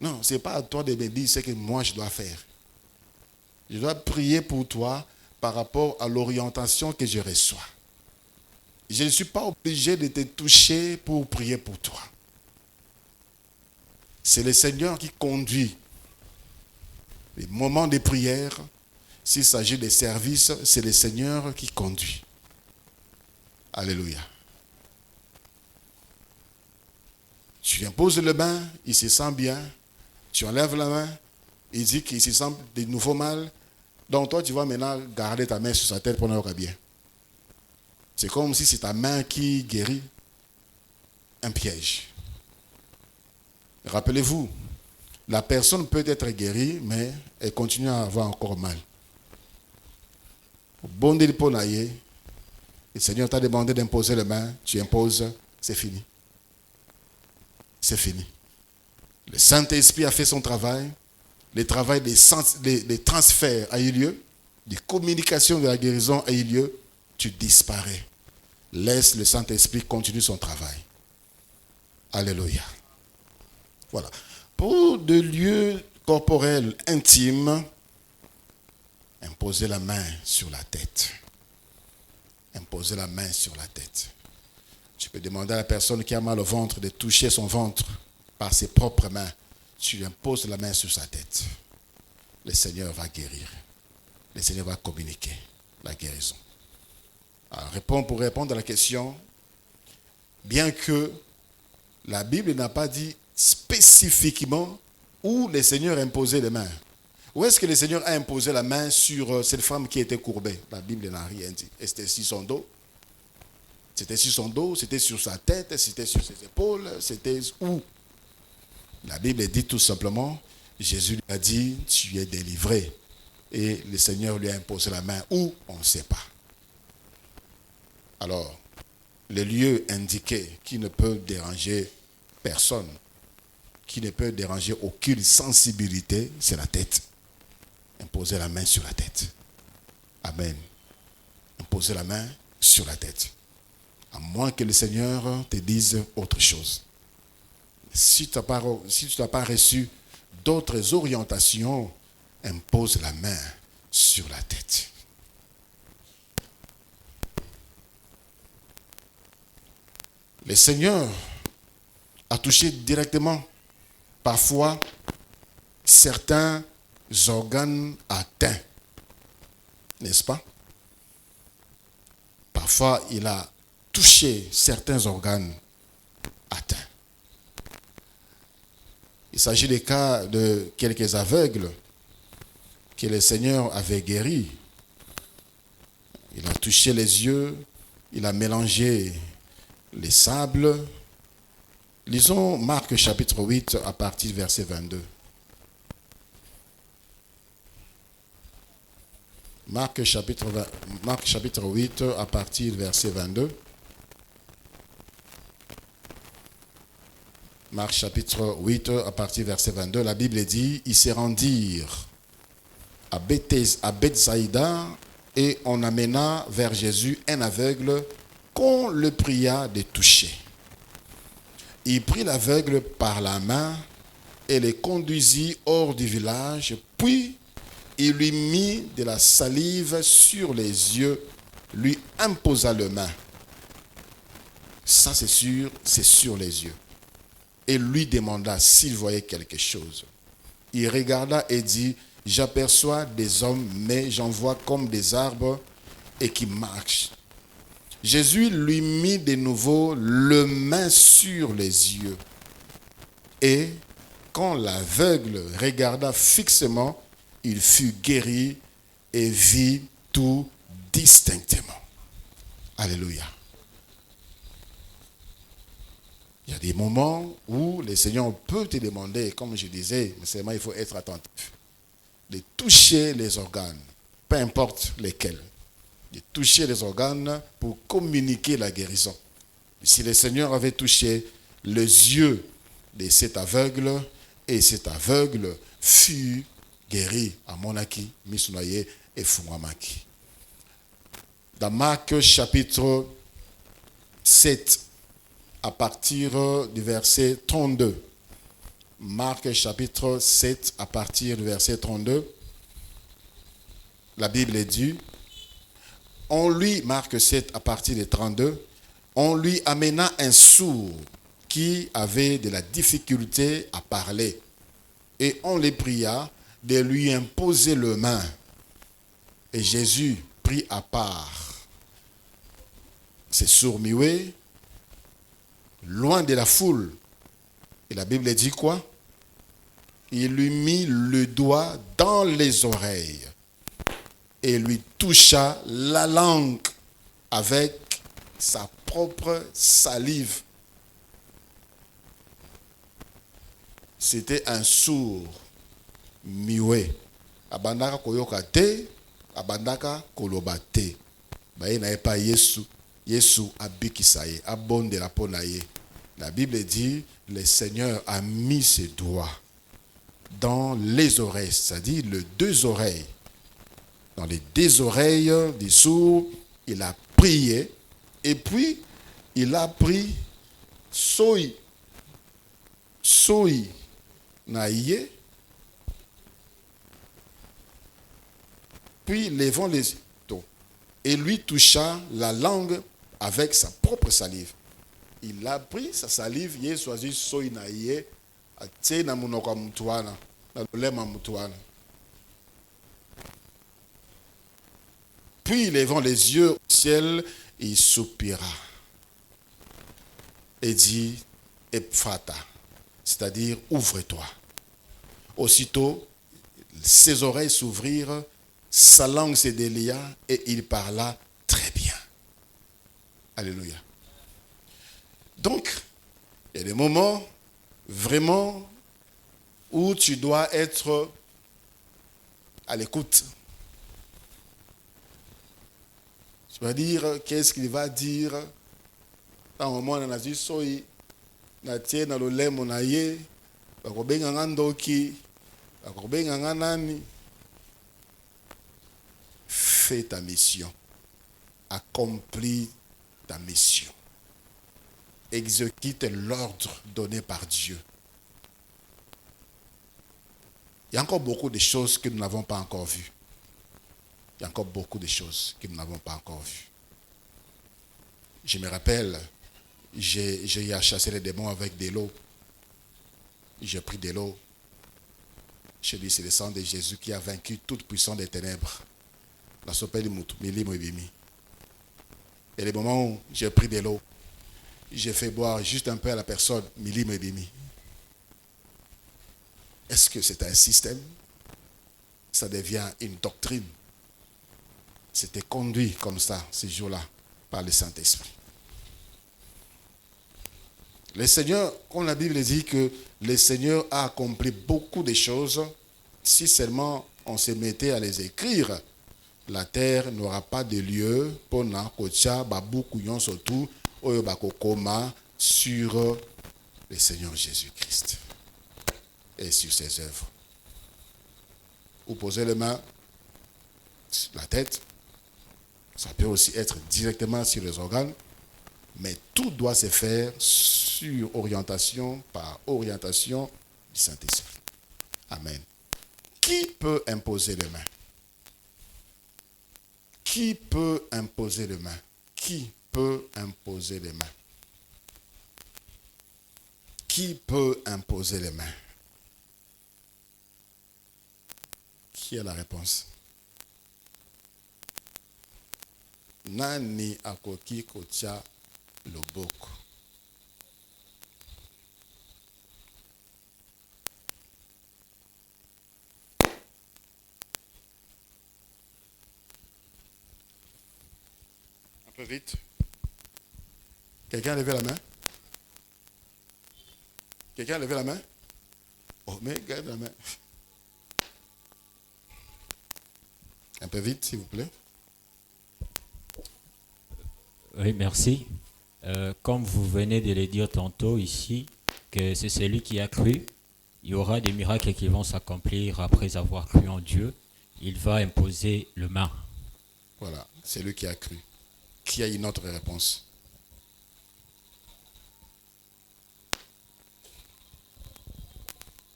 Non, ce n'est pas à toi de me dire ce que moi je dois faire. Je dois prier pour toi par rapport à l'orientation que je reçois. Je ne suis pas obligé de te toucher pour prier pour toi. C'est le Seigneur qui conduit les moments de prière. S'il s'agit des services, c'est le Seigneur qui conduit. Alléluia. Tu imposes le bain, il se sent bien. Tu enlèves la main, il dit qu'il se sent de nouveau mal. Donc toi, tu vas maintenant garder ta main sur sa tête pendant qu'il va bien. C'est comme si c'est ta main qui guérit un piège. Rappelez-vous, la personne peut être guérie, mais elle continue à avoir encore mal. Au bon délai pour naïe, le Seigneur t'a demandé d'imposer les mains, tu imposes, c'est fini. C'est fini. Le Saint-Esprit a fait son travail, le travail des transferts a eu lieu, des communications de la guérison a eu lieu, tu disparais. Laisse le Saint-Esprit continuer son travail. Alléluia. Voilà. Pour des lieux corporels intimes, imposez la main sur la tête. Imposez la main sur la tête. Tu peux demander à la personne qui a mal au ventre de toucher son ventre par ses propres mains. Tu lui imposes la main sur sa tête. Le Seigneur va guérir. Le Seigneur va communiquer la guérison. Alors, pour répondre à la question, bien que la Bible n'a pas dit spécifiquement où le Seigneur a imposé les mains. Où est-ce que le Seigneur a imposé la main sur cette femme qui était courbée? La Bible n'a rien dit. Et c'était sur son dos. C'était sur son dos, c'était sur sa tête, c'était sur ses épaules, c'était où? La Bible dit tout simplement, Jésus lui a dit, tu es délivré. Et le Seigneur lui a imposé la main où? On ne sait pas. Alors, le lieu indiqué qui ne peut déranger personne, qui ne peut déranger aucune sensibilité, c'est la tête. Imposer la main sur la tête. Amen. Imposer la main sur la tête. À moins que le Seigneur te dise autre chose. Si tu n'as pas reçu d'autres orientations, impose la main sur la tête. Le Seigneur a touché directement, parfois, certains organes atteints. N'est-ce pas? Parfois, il a touché certains organes atteints. Il s'agit des cas de quelques aveugles que le Seigneur avait guéris. Il a touché les yeux, il a mélangé les sables. Lisons Marc chapitre 8 à partir du verset 22. Marc chapitre 8 à partir du verset 22. Marc chapitre 8 à partir du verset 22. La Bible dit, ils se rendirent à Bethsaïda et on amena vers Jésus un aveugle qu'on le pria de toucher. Il prit l'aveugle par la main et le conduisit hors du village, puis il lui mit de la salive sur les yeux, lui imposa les mains. Ça c'est sûr, c'est sur les yeux. Et lui demanda s'il voyait quelque chose. Il regarda et dit, j'aperçois des hommes, mais j'en vois comme des arbres et qui marchent. Jésus lui mit de nouveau les mains sur les yeux. Et quand l'aveugle regarda fixement, il fut guéri et vit tout distinctement. Alléluia. Il y a des moments où le Seigneur peut te demander, comme je disais, mais seulement il faut être attentif, de toucher les organes, peu importe lesquels. De toucher les organes pour communiquer la guérison. Si le Seigneur avait touché les yeux de cet aveugle, et cet aveugle fut guéri à Monaki, Misunaye et Fumamaki. Dans Marc chapitre 7, à partir du verset 32. Marc chapitre 7, à partir du verset 32. La Bible dit, Marc 7 à partir de 32, on lui amena un sourd qui avait de la difficulté à parler. Et on les pria de lui imposer les mains. Et Jésus prit à part ce sourd muet, loin de la foule. Et la Bible dit quoi? Il lui mit le doigt dans les oreilles et lui toucha la langue avec sa propre salive. C'était un sourd muet. Abandaka koyoka te, abandaka koloba te. Baye na pas Yesu. Yesu abikisaye, abonde la ponaye. La Bible dit, le Seigneur a mis ses doigts dans les oreilles, c'est-à-dire les deux oreilles. Dans les deux oreilles des sourds, il a prié et puis il a pris soy naïe, puis levant les yeux et lui toucha la langue avec sa propre salive. Il a pris sa salive, il a choisi soy naïe, a tiré na munoko mutuana, na lema mutuana. Puis levant les yeux au ciel, il soupira et dit Ephrata, c'est-à-dire ouvre-toi. Aussitôt, ses oreilles s'ouvrirent, sa langue se délia et il parla très bien. Alléluia. Donc, il y a des moments vraiment où tu dois être à l'écoute. Tu vas dire, qu'est-ce qu'il va dire? Dans un moment, on a dit, soy, na tie na lolemo na ye, bakobenga ngandoki, bakobenga nganani. Fais ta mission. Accomplis ta mission. Exécute l'ordre donné par Dieu. Il y a encore beaucoup de choses que nous n'avons pas encore vues. Il y a encore beaucoup de choses que nous n'avons pas encore vues. Je me rappelle, j'ai eu à chasser les démons avec de l'eau. J'ai pris de l'eau. Je dis, c'est le sang de Jésus qui a vaincu toute puissance des ténèbres. La sopa de Moutou, Milimo et Bimi. Et les moments où j'ai pris de l'eau, j'ai fait boire juste un peu à la personne, Milimo et Bimi. Est-ce que c'est un système? Ça devient une doctrine. C'était conduit comme ça, ces jours-là, par le Saint-Esprit. Le Seigneur, comme la Bible dit que le Seigneur a accompli beaucoup de choses, si seulement on se mettait à les écrire, la terre n'aura pas de lieu pour Nakocha, Babou, Kouyon, surtout, Oyobakokoma, sur le Seigneur Jésus-Christ et sur ses œuvres. Vous posez les mains sur la tête, ça peut aussi être directement sur les organes, mais tout doit se faire sur orientation, par orientation du Saint-Esprit. Amen. Qui peut imposer les mains? Qui peut imposer les mains? Qui peut imposer les mains? Qui peut imposer les mains? Qui a la réponse? Nani akoki kotia loboko? Un peu vite. Quelqu'un a levé la main? Quelqu'un a levé la main? Oh, mais garde la main. Un peu vite, s'il vous plaît. Oui, merci. Comme vous venez de le dire tantôt ici, que c'est celui qui a cru, il y aura des miracles qui vont s'accomplir après avoir cru en Dieu. Il va imposer le main. Voilà, c'est lui qui a cru. Qui a une autre réponse?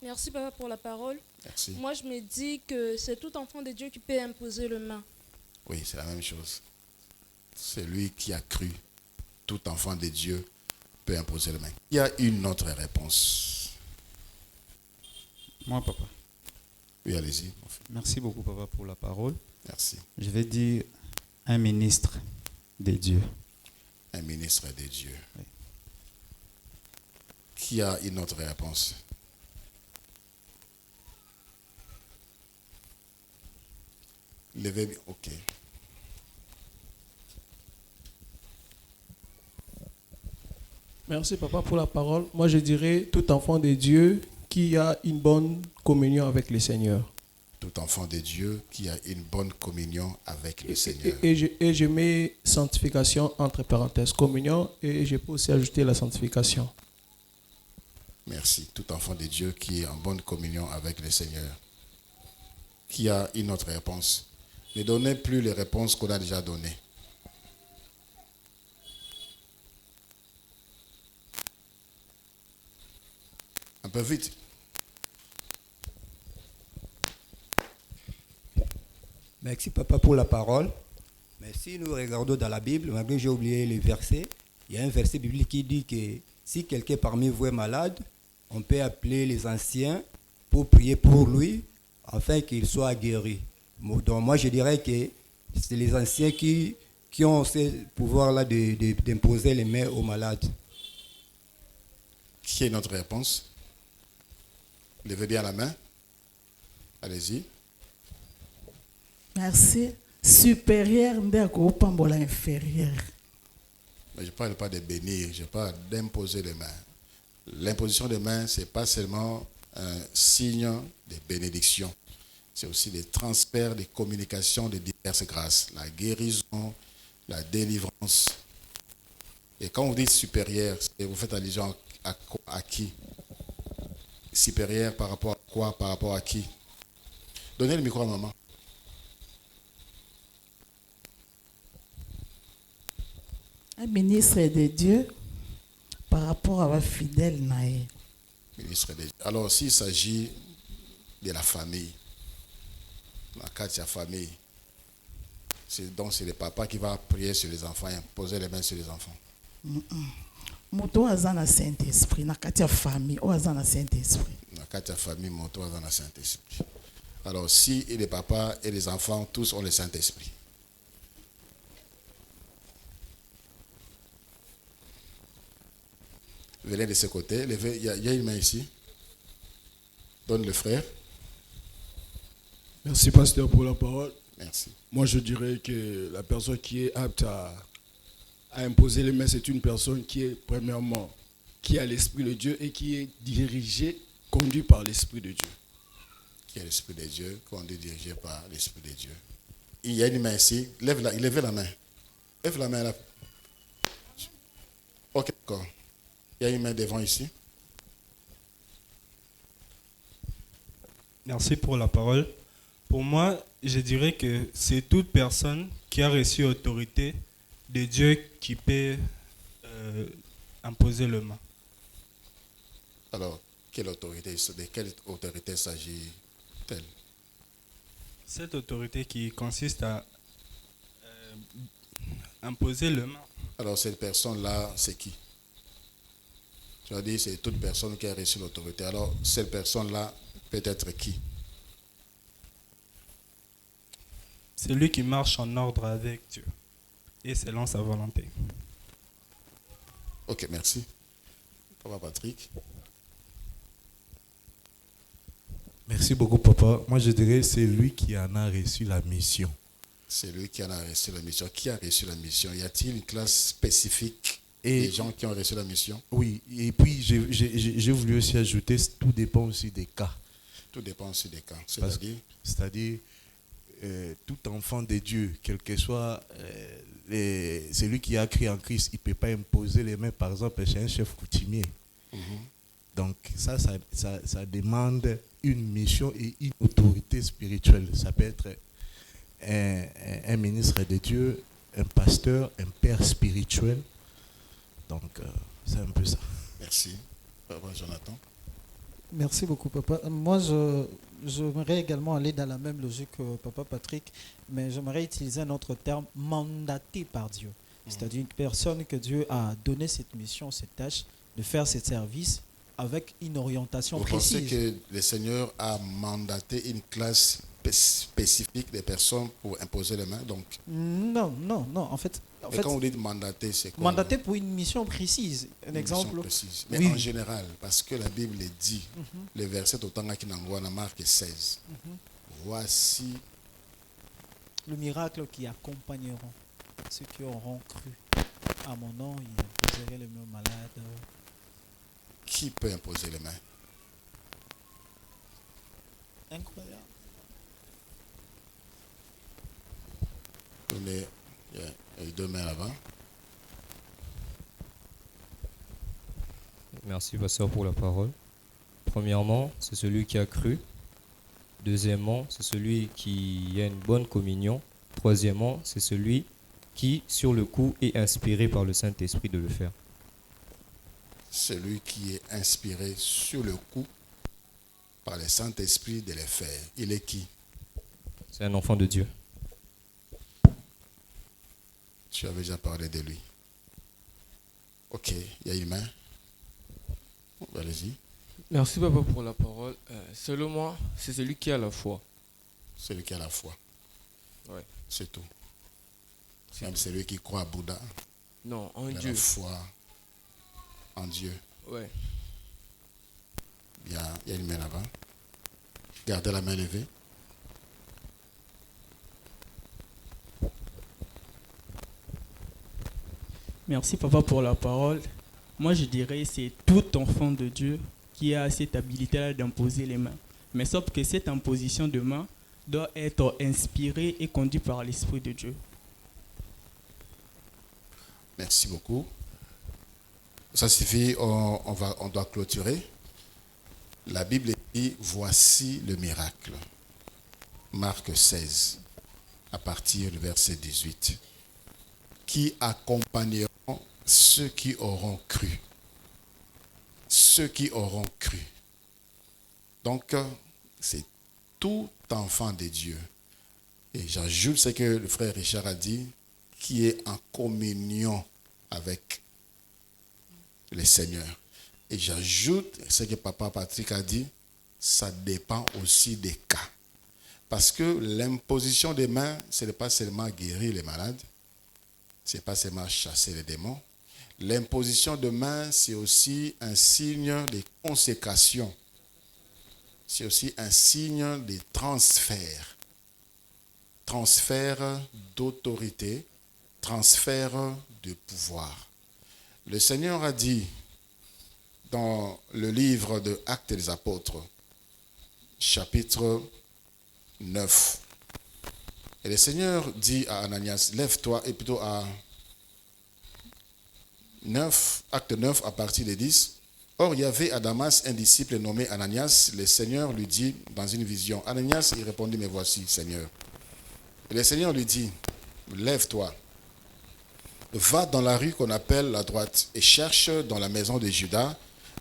Merci papa pour la parole. Merci. Moi je me dis que c'est tout enfant de Dieu qui peut imposer le main. Oui, c'est la même chose. C'est lui qui a cru. Tout enfant de Dieu peut imposer le main. Il y a une autre réponse. Moi, papa. Oui, allez-y. Merci beaucoup, papa, pour la parole. Merci. Je vais dire un ministre de Dieu. Un ministre de Dieu. Oui. Qui a une autre réponse? Levez, ok. Merci papa pour la parole. Moi je dirais tout enfant de Dieu qui a une bonne communion avec le Seigneur. Tout enfant de Dieu qui a une bonne communion avec le Seigneur. Et je mets sanctification entre parenthèses, communion, et je peux aussi ajouter la sanctification. Merci. Tout enfant de Dieu qui est en bonne communion avec le Seigneur. Qui a une autre réponse? Ne donnez plus les réponses qu'on a déjà données. Un peu vite. Merci papa pour la parole. Mais si nous regardons dans la Bible, malgré que j'ai oublié les versets, il y a un verset biblique qui dit que si quelqu'un parmi vous est malade, on peut appeler les anciens pour prier pour lui afin qu'il soit guéri. Donc moi je dirais que c'est les anciens qui ont ce pouvoir-là d'imposer les mains aux malades. Qui est notre réponse? Levez bien la main. Allez-y. Merci. Supérieur ndeko pambola inférieur. Mais je ne parle pas de bénir, je parle d'imposer les mains. L'imposition des mains, ce n'est pas seulement un signe de bénédiction. C'est aussi des transferts, des communications de diverses grâces. La guérison, la délivrance. Et quand vous dites supérieur, vous faites allusion à qui? Supérieur par rapport à quoi? Par rapport à qui? Donnez le micro à maman. Un ministre de Dieu par rapport à un fidèle naïe. Ministre de Dieu. Alors, s'il s'agit de la famille, la carte de la famille, donc c'est le papa qui va prier sur les enfants et poser les mains sur les enfants. Moto azana Saint-Esprit, na kati ya famille, o azana Saint-Esprit. La carte de la famille, moto dans le Saint-Esprit. Alors, si les papas et les enfants, tous ont le Saint-Esprit. Venez de ce côté. Il y a une main ici. Donne le frère. Merci, pasteur, pour la parole. Merci. Moi, je dirais que la personne qui est apte à imposer les mains, c'est une personne qui est, premièrement, qui a l'Esprit de Dieu et qui est dirigée, conduite par l'Esprit de Dieu. Qui est l'Esprit de Dieu, conduit, dirigé par l'Esprit de Dieu. Il y a une main ici. Lève la main. Lève la main là. Ok, d'accord. Il y a une main devant ici. Merci pour la parole. Pour moi, je dirais que c'est toute personne qui a reçu l'autorité de Dieu qui peut imposer le main. Alors, de quelle autorité s'agit-elle? Cette autorité qui consiste à imposer le main. Alors, cette personne-là, c'est qui? Tu as dit c'est toute personne qui a reçu l'autorité. Alors, cette personne-là peut être qui? C'est lui qui marche en ordre avec Dieu et selon sa volonté. Ok, merci. Papa Patrick. Merci beaucoup, papa. Moi, je dirais c'est lui qui en a reçu la mission. C'est lui qui en a reçu la mission. Qui a reçu la mission? Y a-t-il une classe spécifique et des gens qui ont reçu la mission? Oui, et puis j'ai voulu aussi ajouter, tout dépend aussi des cas. Tout dépend aussi des cas. C'est-à-dire, tout enfant de Dieu, quel que soit celui qui a cru en Christ, il ne peut pas imposer les mains, par exemple, chez un chef coutumier. Donc, ça demande une mission et une autorité spirituelle. Ça peut être un ministre de Dieu, un pasteur, un père spirituel. Donc, c'est un peu ça. Merci. Papa Jonathan. Merci beaucoup, papa. Moi, j'aimerais également aller dans la même logique que papa Patrick, mais j'aimerais utiliser un autre terme, mandaté par Dieu. C'est-à-dire une personne que Dieu a donné cette mission, cette tâche, de faire ce service avec une orientation précise. Vous pensez que le Seigneur a mandaté une classe spécifique des personnes pour imposer les mains? Donc, non. En fait, quand vous dites mandaté, c'est quoi? Mandaté pour une mission précise. Un exemple. Précise. Mais en général, parce que la Bible dit, le verset autant qui n'envoie dans Marc 16. Voici le miracle qui accompagneront ceux qui auront cru à mon nom, ils imposeraient les mains malades. Qui peut imposer les mains? Incroyable. Il y a deux mains là-bas. Merci, pasteur, pour la parole. Premièrement, c'est celui qui a cru. Deuxièmement, c'est celui qui a une bonne communion. Troisièmement, c'est celui qui, sur le coup, est inspiré par le Saint-Esprit de le faire. Celui qui est inspiré sur le coup par le Saint-Esprit de le faire. Il est qui? C'est un enfant de Dieu. Tu avais déjà parlé de lui. Ok, il y a une main. Allez-y. Merci papa pour la parole. Selon moi, c'est celui qui a la foi. Celui qui a la foi. Ouais. C'est tout. Même celui qui croit à Bouddha. Non, en il a Dieu. la foi en Dieu. Ouais. Bien, il y a une main là-bas. Gardez la main levée. Merci papa pour la parole. Moi je dirais c'est tout enfant de Dieu qui a cette habilité-là d'imposer les mains. Mais sauf que cette imposition de main doit être inspirée et conduite par l'Esprit de Dieu. Merci beaucoup. Ça suffit, on doit clôturer. La Bible dit, voici le miracle. Marc 16, à partir du verset 18. Qui accompagneront ceux qui auront cru. Ceux qui auront cru. Donc, c'est tout enfant de Dieu. Et j'ajoute ce que le frère Richard a dit, qui est en communion avec le Seigneur. Et j'ajoute ce que papa Patrick a dit, ça dépend aussi des cas. Parce que l'imposition des mains, ce n'est pas seulement guérir les malades, ce n'est pas seulement chasser les démons. L'imposition de mains, c'est aussi un signe de consécration. C'est aussi un signe de transfert. Transfert d'autorité, transfert de pouvoir. Le Seigneur a dit dans le livre de Actes des Apôtres, chapitre 9. Et le Seigneur dit à Ananias, lève-toi, et plutôt à 9, acte 9 à partir de 10. Or, il y avait à Damas un disciple nommé Ananias. Le Seigneur lui dit dans une vision, Ananias, il répondit, mais voici, Seigneur. Et le Seigneur lui dit, lève-toi, va dans la rue qu'on appelle la droite et cherche dans la maison de Judas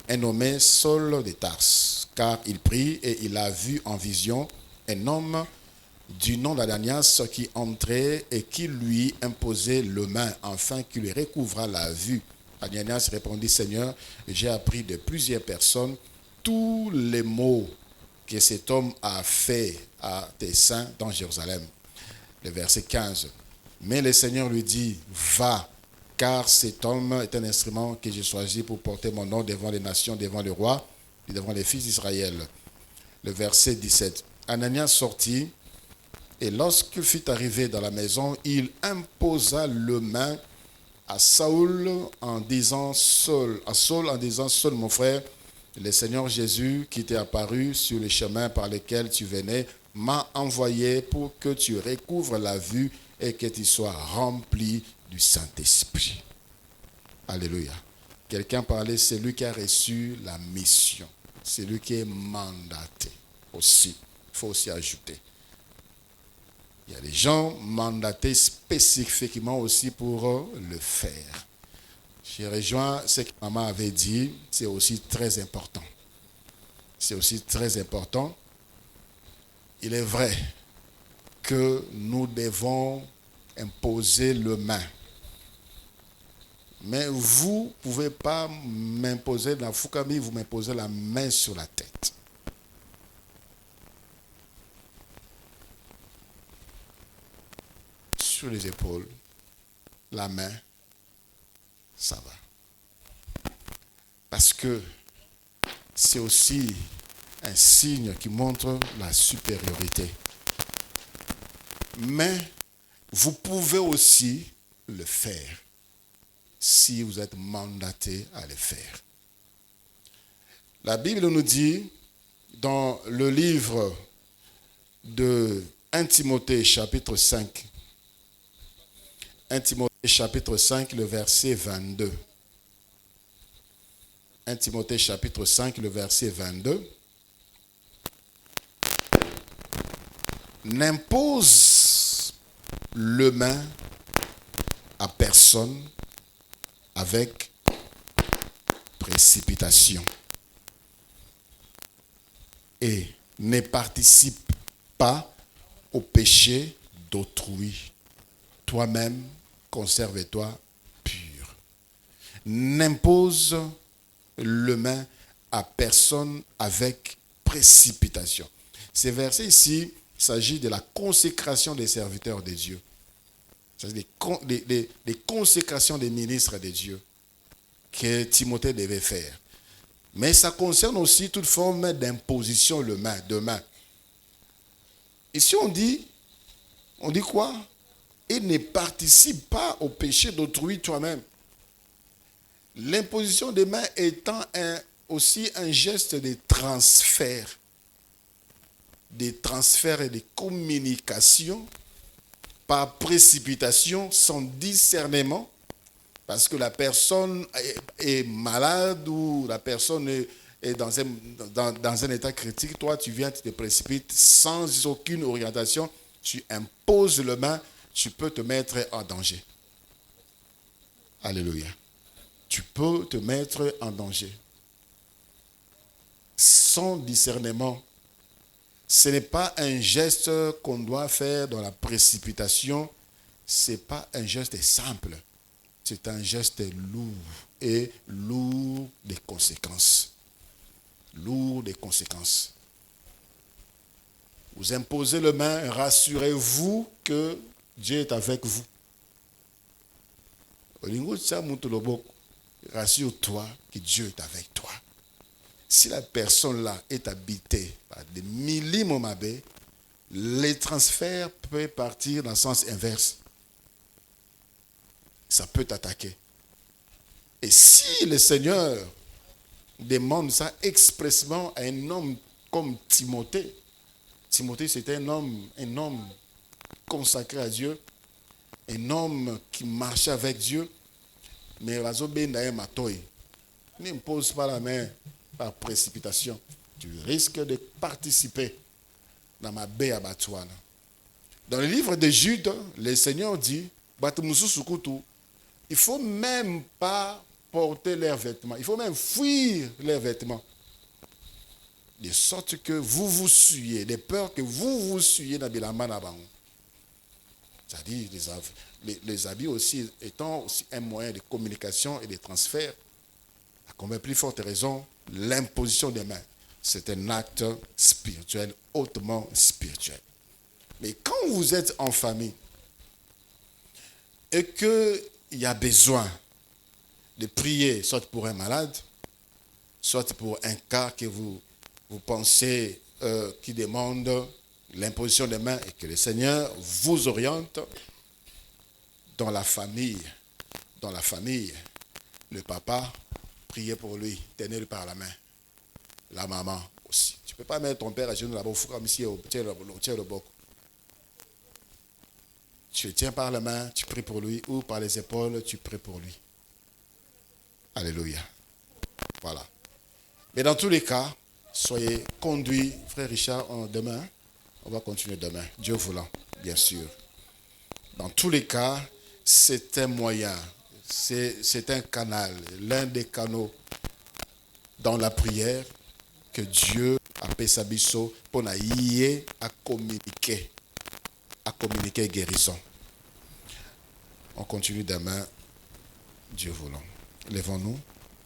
un nommé Saul de Tarse, car il prie et il a vu en vision un homme du nom d'Ananias qui entrait et qui lui imposait le main afin qu'il lui recouvra la vue. Ananias répondit, Seigneur, j'ai appris de plusieurs personnes tous les maux que cet homme a fait à tes saints dans Jérusalem. Le verset 15. Mais le Seigneur lui dit, va, car cet homme est un instrument que j'ai choisi pour porter mon nom devant les nations, devant le roi et devant les fils d'Israël. Le verset 17. Ananias sortit et lorsqu'il fut arrivé dans la maison, il imposa le main à Saül en disant, Saul, mon frère, le Seigneur Jésus qui t'est apparu sur le chemin par lequel tu venais m'a envoyé pour que tu recouvres la vue et que tu sois rempli du Saint-Esprit. Alléluia. Quelqu'un parlait, c'est lui qui a reçu la mission. C'est lui qui est mandaté aussi. Il faut aussi ajouter. Il y a des gens mandatés spécifiquement aussi pour le faire. J'ai rejoint ce que maman avait dit, c'est aussi très important. C'est aussi très important. Il est vrai que nous devons imposer le main. Mais vous ne pouvez pas m'imposer la Fukami, vous m'imposez la main sur la tête. Sur les épaules, la main, ça va. Parce que c'est aussi un signe qui montre la supériorité. Mais vous pouvez aussi le faire si vous êtes mandaté à le faire. La Bible nous dit dans le livre de 1 Timothée chapitre 5, 1 Timothée chapitre 5, le verset 22. 1 Timothée chapitre 5, le verset 22. N'impose le main à personne avec précipitation et ne participe pas au péché d'autrui. Toi-même, conserve-toi pur. N'impose le main à personne avec précipitation. Ces versets ici, il s'agit de la consécration des serviteurs de Dieu. C'est-à-dire des consécrations des ministres de Dieu que Timothée devait faire. Mais ça concerne aussi toute forme d'imposition de main. Ici on dit quoi? Et ne participe pas au péché d'autrui toi-même. L'imposition des mains étant aussi un geste de transfert. Des transferts et des communications par précipitation, sans discernement, parce que la personne est malade ou la personne est dans un état critique. Toi, tu viens, tu te précipites sans aucune orientation, tu imposes le main, tu peux te mettre en danger. Alléluia. Tu peux te mettre en danger. Sans discernement. Ce n'est pas un geste qu'on doit faire dans la précipitation. Ce n'est pas un geste simple. C'est un geste lourd et lourd des conséquences. Lourd des conséquences. Vous imposez le main, rassurez-vous que Dieu est avec vous. Rassure-toi que Dieu est avec toi. Si la personne-là est habitée par des millimomabés, les transferts peuvent partir dans le sens inverse. Ça peut t'attaquer. Et si le Seigneur demande ça expressément à un homme comme Timothée, Timothée c'était un homme consacré à Dieu, un homme qui marchait avec Dieu, mais n'impose pas la main par précipitation. Tu risques de participer dans ma baie abattoir. Dans le livre de Jude, le Seigneur dit, il ne faut même pas porter leurs vêtements. Il faut même fuir leurs vêtements. De sorte que vous vous suyez, de peur que vous vous suyez dans Bilamanaban. C'est-à-dire les habits aussi étant aussi un moyen de communication et de transfert. À combien plus forte raison, l'imposition des mains, c'est un acte spirituel, hautement spirituel. Mais quand vous êtes en famille et qu'il y a besoin de prier, soit pour un malade, soit pour un cas que vous pensez qui demande l'imposition des mains et que le Seigneur vous oriente dans la famille, le papa, priez pour lui, tenez-le par la main. La maman aussi. Tu ne peux pas mettre ton père à genoux là-bas, comme ici, au tiers le boc. Tu le tiens par la main, tu pries pour lui, ou par les épaules, tu pries pour lui. Alléluia. Voilà. Mais dans tous les cas, soyez conduits, frère Richard, demain. On va continuer demain, Dieu voulant, bien sûr. Dans tous les cas, c'est un moyen, c'est un canal, l'un des canaux dans la prière que Dieu a fait sabisso pour y à communiquer guérison. On continue demain, Dieu voulant. Lèvons-nous.